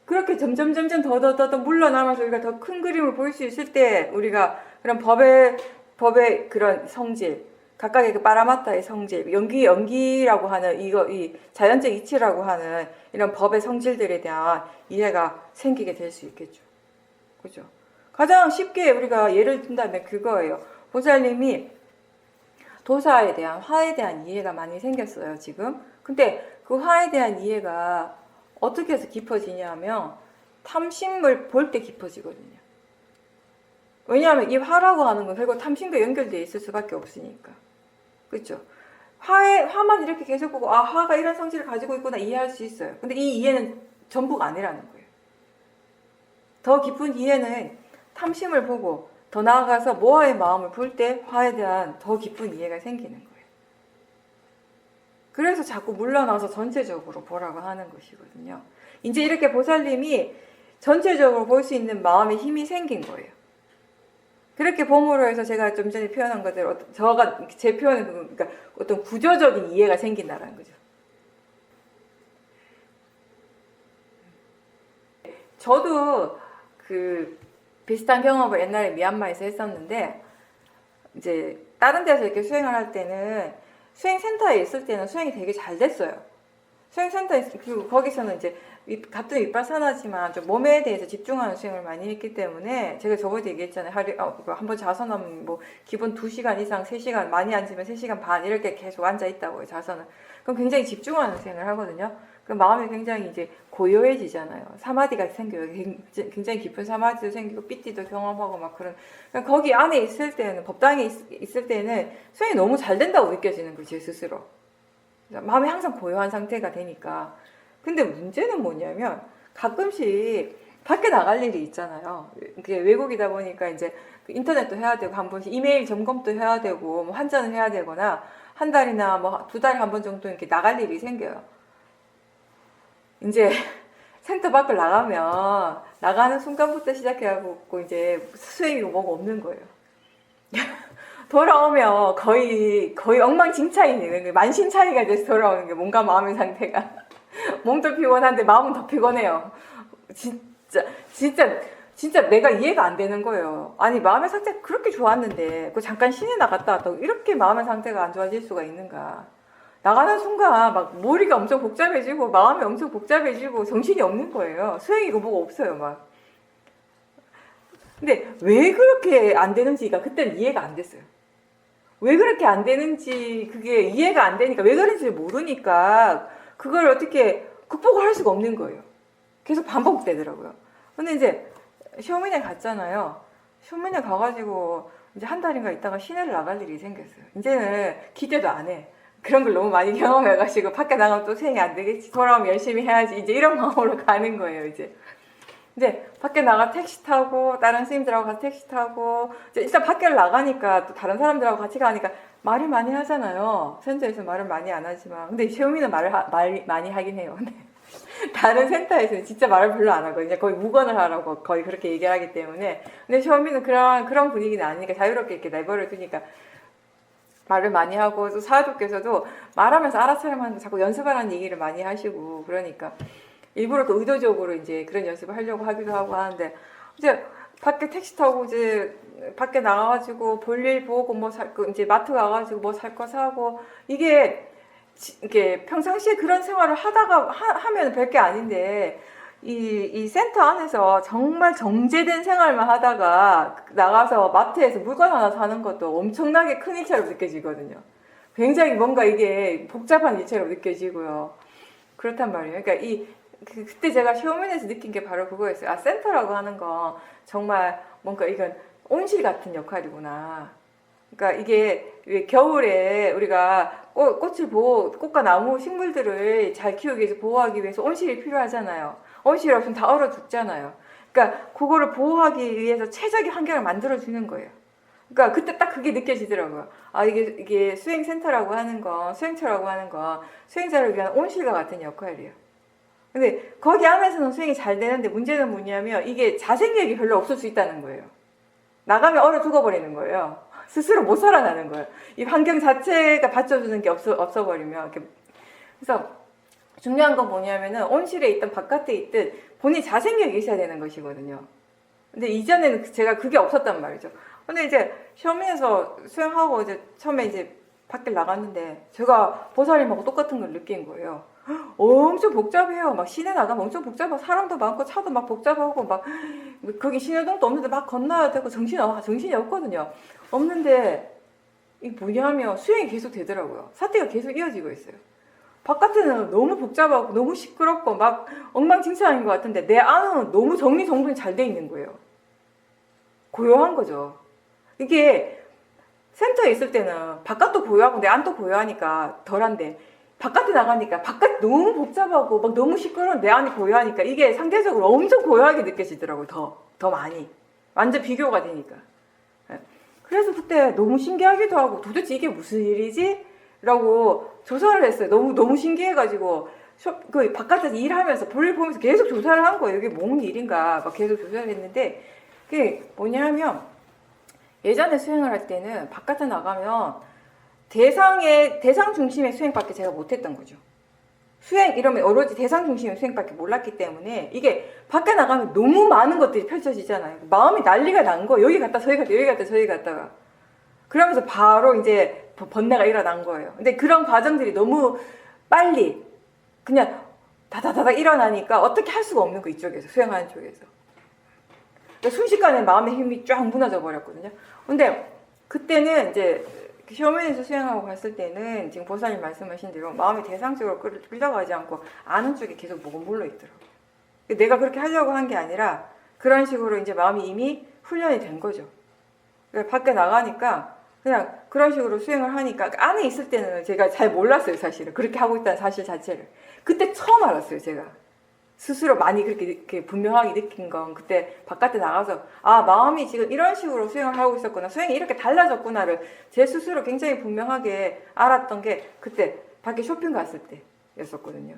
그렇게 점점 더 물러나면서 우리가 더 큰 그림을 볼 수 있을 때 우리가 그런 법의 그런 성질, 각각의 그 파라마타의 성질, 연기라고 하는 이 자연적 이치라고 하는 이런 법의 성질들에 대한 이해가 생기게 될 수 있겠죠. 그죠? 가장 쉽게 우리가 예를 든다면 그거예요. 보살님이 도사에 대한 화에 대한 이해가 많이 생겼어요, 지금. 근데 그 화에 대한 이해가 어떻게 해서 깊어지냐면 탐심을 볼 때 깊어지거든요. 왜냐하면 이 화라고 하는 건 결국 탐심과 연결되어 있을 수밖에 없으니까. 그렇죠? 화만 이렇게 계속 보고 화가 이런 성질을 가지고 있구나 이해할 수 있어요. 근데 이 이해는 전부가 아니라는 거예요. 더 깊은 이해는 탐심을 보고 더 나아가서 모아의 마음을 볼 때 화에 대한 더 깊은 이해가 생기는 거예요. 그래서 자꾸 물러나서 전체적으로 보라고 하는 것이거든요. 이제 이렇게 보살님이 전체적으로 볼 수 있는 마음의 힘이 생긴 거예요. 그렇게 봄으로 해서 제가 좀 전에 표현한 것대로 제 표현은 그러니까 어떤 구조적인 이해가 생긴다라는 거죠. 저도 그 비슷한 경험을 옛날에 미얀마에서 했었는데 이제 다른 데서 이렇게 수행을 할 때는 수행센터에 있을 때는 수행이 되게 잘 됐어요. 수행센터에 그리고 거기서는 이제 같은 윗바사나지만 좀 몸에 대해서 집중하는 수행을 많이 했기 때문에 제가 저번에 얘기했잖아요. 한번 자선하면 뭐 기본 2시간 이상, 3시간 많이 앉으면 3시간 반 이렇게 계속 앉아 있다고요. 자선은. 그럼 굉장히 집중하는 수행을 하거든요. 그럼 마음이 굉장히 이제 고요해지잖아요. 사마디가 생겨요. 굉장히 깊은 사마디도 생기고 삐띠도 경험하고 막 그런. 그러니까 거기 안에 있을 때는 법당에 있을 때는 수행이 너무 잘 된다고 느껴지는 거예요. 제 스스로. 마음이 항상 고요한 상태가 되니까. 근데 문제는 뭐냐면 가끔씩 밖에 나갈 일이 있잖아요. 그게 외국이다 보니까 이제 인터넷도 해야 되고 한 번씩 이메일 점검도 해야 되고 뭐 환전을 해야 되거나 한 달이나 뭐 2달에 한 번 정도 이렇게 나갈 일이 생겨요. 이제 센터 밖을 나가는 순간부터 시작해갖고 이제 수행이고 뭐가 없는 거예요. 돌아오면 거의 엉망진창이네. 만신창이가 돼서 돌아오는 게 몸과 마음의 상태가. 몸도 피곤한데 마음은 더 피곤해요. 진짜 내가 이해가 안 되는 거예요. 아니 마음의 상태가 그렇게 좋았는데 잠깐 신이 나갔다 왔다고 이렇게 마음의 상태가 안 좋아질 수가 있는가. 나가는 순간 막 머리가 엄청 복잡해지고 마음이 엄청 복잡해지고 정신이 없는 거예요. 수행이고 뭐가 없어요 막. 근데 왜 그렇게 안 되는지가 그때는 이해가 안 됐어요. 왜 그렇게 안 되는지 그게 이해가 안 되니까 왜 그런지 모르니까 그걸 어떻게 극복을 할 수가 없는 거예요. 계속 반복되더라고요. 근데 이제 쇼미네 갔잖아요. 쇼미네 가가지고 이제 한 달인가 있다가 시내를 나갈 일이 생겼어요. 이제는 기대도 안 해. 그런 걸 너무 많이 경험해가지고 밖에 나가면 또 수행이 안 되겠지. 돌아오면 열심히 해야지. 이제 이런 마음으로 가는 거예요, 이제. 이제 밖에 나가 택시 타고 다른 선생님들하고 같이 택시 타고 이제 일단 밖에 나가니까 또 다른 사람들하고 같이 가니까 말을 많이 하잖아요. 센터에서 말을 많이 안 하지만 근데 셰우미는 말 많이 하긴 해요. 근데 다른 센터에서는 진짜 말을 별로 안 하거든요. 거의 묵언을 하라고 거의 그렇게 얘기하기 때문에. 근데 셰우미는 그런 분위기는 아니니까 자유롭게 이렇게 내버려 두니까 말을 많이 하고 또 사도께서도 말하면서 알아차림하는 자꾸 연습하라는 얘기를 많이 하시고 그러니까 일부러 그 의도적으로 이제 그런 연습을 하려고 하기도 하고 하는데 이제 밖에 택시 타고 이제 밖에 나가가지고 볼일 보고 뭐 살 거 이제 마트 가가지고 뭐 살 거 사고 이게 평상시에 그런 생활을 하다가 하면 별게 아닌데 이 센터 안에서 정말 정제된 생활만 하다가 나가서 마트에서 물건 하나 사는 것도 엄청나게 큰 일처럼 느껴지거든요. 굉장히 뭔가 이게 복잡한 일처럼 느껴지고요. 그렇단 말이에요. 그러니까 그때 제가 쇼미에서 느낀 게 바로 그거였어요. 아, 센터라고 하는 건 정말 뭔가 이건 온실 같은 역할이구나. 그러니까 이게 겨울에 우리가 꽃과 나무, 식물들을 잘 키우기 위해서 보호하기 위해서 온실이 필요하잖아요. 온실이 없으면 다 얼어 죽잖아요. 그러니까 그거를 보호하기 위해서 최적의 환경을 만들어주는 거예요. 그러니까 그때 딱 그게 느껴지더라고요. 아, 이게 수행센터라고 하는 건, 수행처라고 하는 건 수행자를 위한 온실과 같은 역할이에요. 근데 거기 안에서는 수행이 잘 되는데 문제는 뭐냐면 이게 자생력이 별로 없을 수 있다는 거예요. 나가면 얼어 죽어버리는 거예요. 스스로 못 살아나는 거예요. 이 환경 자체가 받쳐주는 게 없어버리면. 그래서 중요한 건 뭐냐면은 온실에 있든 바깥에 있든 본인 자생력이 있어야 되는 것이거든요. 근데 이전에는 제가 그게 없었단 말이죠. 근데 이제 시험에서 수행하고 이제 처음에 이제 밖에 나갔는데 제가 보살님하고 똑같은 걸 느낀 거예요. 엄청 복잡해요. 막 시내 나가면 엄청 복잡하고 사람도 많고 차도 막 복잡하고 막 거기 신호등도 없는데 막 건너야 되고 정신이 없거든요. 없는데 이게 뭐냐면 수행이 계속 되더라고요. 사태가 계속 이어지고 있어요. 바깥에는 너무 복잡하고 너무 시끄럽고 막 엉망진창인 것 같은데 내 안은 너무 정리정돈이 잘 돼 있는 거예요. 고요한 거죠. 이게 센터에 있을 때는 바깥도 고요하고 내 안도 고요하니까 덜한데 바깥에 나가니까 바깥 너무 복잡하고 막 너무 시끄러운 내 안이 고요하니까 이게 상대적으로 엄청 고요하게 느껴지더라고요. 더 많이. 완전 비교가 되니까. 그래서 그때 너무 신기하기도 하고 도대체 이게 무슨 일이지? 라고 조사를 했어요. 너무 신기해가지고 그 바깥에서 일하면서 볼일 보면서 계속 조사를 한 거예요. 이게 뭔 일인가 막 계속 조사를 했는데 그게 뭐냐면 예전에 수행을 할 때는 바깥에 나가면 대상 중심의 수행밖에 제가 못했던 거죠. 수행 이러면 오로지 대상 중심의 수행밖에 몰랐기 때문에 이게 밖에 나가면 너무 많은 것들이 펼쳐지잖아요. 마음이 난리가 난 거. 여기 갔다 저기 갔다 여기 갔다 저기 갔다가 그러면서 바로 이제 번뇌가 일어난 거예요. 근데 그런 과정들이 너무 빨리 그냥 다다다닥 일어나니까 어떻게 할 수가 없는 거 이쪽에서 수행하는 쪽에서. 그러니까 순식간에 마음의 힘이 쫙 무너져 버렸거든요. 근데 그때는 이제 쇼맨에서 수행하고 갔을 때는 지금 보살님 말씀하신 대로 마음이 대상적으로 끌려가지 않고 아는 쪽에 계속 머물러 있더라고요. 내가 그렇게 하려고 한 게 아니라 그런 식으로 이제 마음이 이미 훈련이 된 거죠. 그러니까 밖에 나가니까 그냥 그런 식으로 수행을 하니까 안에 있을 때는 제가 잘 몰랐어요. 사실은 그렇게 하고 있다는 사실 자체를 그때 처음 알았어요. 제가 스스로 많이 그렇게 분명하게 느낀 건 그때 바깥에 나가서 아 마음이 지금 이런 식으로 수행을 하고 있었구나, 수행이 이렇게 달라졌구나를 제 스스로 굉장히 분명하게 알았던 게 그때 밖에 쇼핑 갔을 때였었거든요.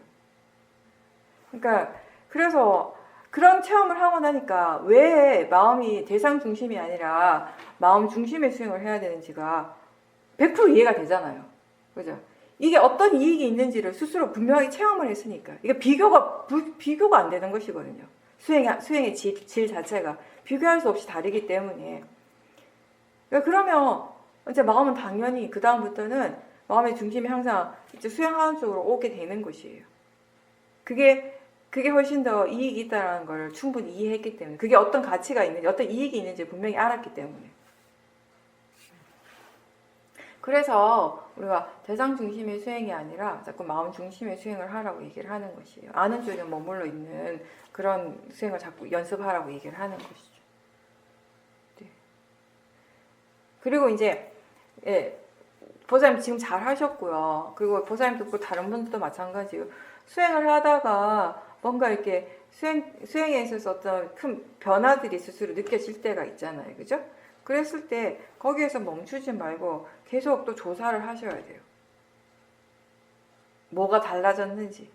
그러니까 그래서 그런 체험을 하고 나니까 왜 마음이 대상 중심이 아니라 마음 중심의 수행을 해야 되는지가 100% 이해가 되잖아요. 그죠? 이게 어떤 이익이 있는지를 스스로 분명하게 체험을 했으니까. 이게 비교가 안 되는 것이거든요. 수행의 질 자체가 비교할 수 없이 다르기 때문에. 그러면 이제 마음은 당연히 그다음부터는 마음의 중심이 항상 이제 수행하는 쪽으로 오게 되는 것이에요. 그게 훨씬 더 이익이 있다는 걸 충분히 이해했기 때문에, 그게 어떤 가치가 있는지, 어떤 이익이 있는지 분명히 알았기 때문에. 그래서 우리가 대상 중심의 수행이 아니라 자꾸 마음 중심의 수행을 하라고 얘기를 하는 것이에요. 아는 쪽에 머물러 있는 그런 수행을 자꾸 연습하라고 얘기를 하는 것이죠. 네. 그리고 이제 보살님 지금 잘 하셨고요. 그리고 보살님 듣고 다른 분들도 마찬가지예요. 수행을 하다가 뭔가 이렇게 수행에 있어서 어떤 큰 변화들이 스스로 느껴질 때가 있잖아요. 그죠? 그랬을 때 거기에서 멈추지 말고 계속 또 조사를 하셔야 돼요. 뭐가 달라졌는지,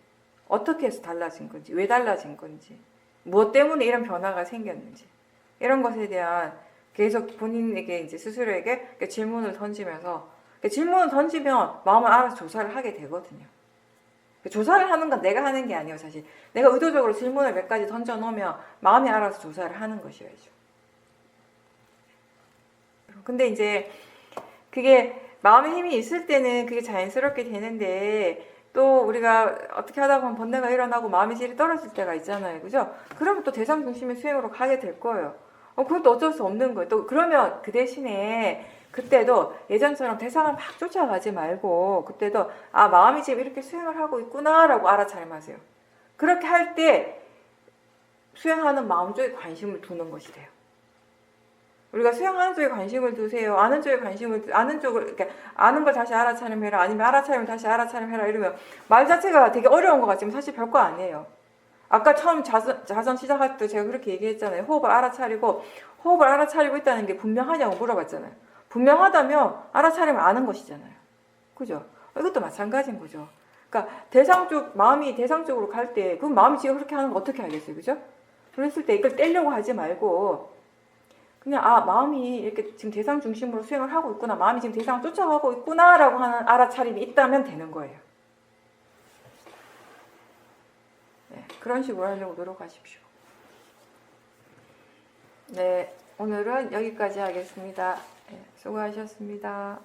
어떻게 해서 달라진 건지, 왜 달라진 건지, 무엇 때문에 이런 변화가 생겼는지, 이런 것에 대한 계속 본인에게 이제 스스로에게 질문을 던지면서, 질문을 던지면 마음을 알아서 조사를 하게 되거든요. 조사를 하는 건 내가 하는 게 아니에요, 사실. 내가 의도적으로 질문을 몇 가지 던져 놓으면 마음이 알아서 조사를 하는 것이어야죠. 근데 이제 그게 마음의 힘이 있을 때는 그게 자연스럽게 되는데, 또 우리가 어떻게 하다 보면 번뇌가 일어나고 마음의 질이 떨어질 때가 있잖아요. 그죠? 그러면 또 대상 중심의 수행으로 가게 될 거예요. 그것도 어쩔 수 없는 거예요. 또 그러면 그 대신에 그때도 예전처럼 대상을 막 쫓아가지 말고, 그때도 마음이 지금 이렇게 수행을 하고 있구나라고 알아차림하세요. 그렇게 할 때 수행하는 마음 쪽에 관심을 두는 것이 돼요. 우리가 수행하는 쪽에 관심을 두세요. 아는 쪽에 아는 쪽을, 이렇게 아는 걸 다시 알아차림해라. 아니면 알아차림을 다시 알아차림해라. 이러면 말 자체가 되게 어려운 것 같지만 사실 별거 아니에요. 아까 처음 자선 시작할 때 제가 그렇게 얘기했잖아요. 호흡을 알아차리고 있다는 게 분명하냐고 물어봤잖아요. 분명하다면 알아차리면 아는 것이잖아요. 그죠? 이것도 마찬가지인 거죠. 그러니까 마음이 대상 쪽으로 갈 때, 그럼 마음이 지금 그렇게 하는 거 어떻게 알겠어요? 그죠? 그랬을 때 이걸 떼려고 하지 말고, 그냥 마음이 이렇게 지금 대상 중심으로 수행을 하고 있구나, 마음이 지금 대상을 쫓아가고 있구나라고 하는 알아차림이 있다면 되는 거예요. 네, 그런 식으로 하려고 노력하십시오. 네, 오늘은 여기까지 하겠습니다. 네, 수고하셨습니다.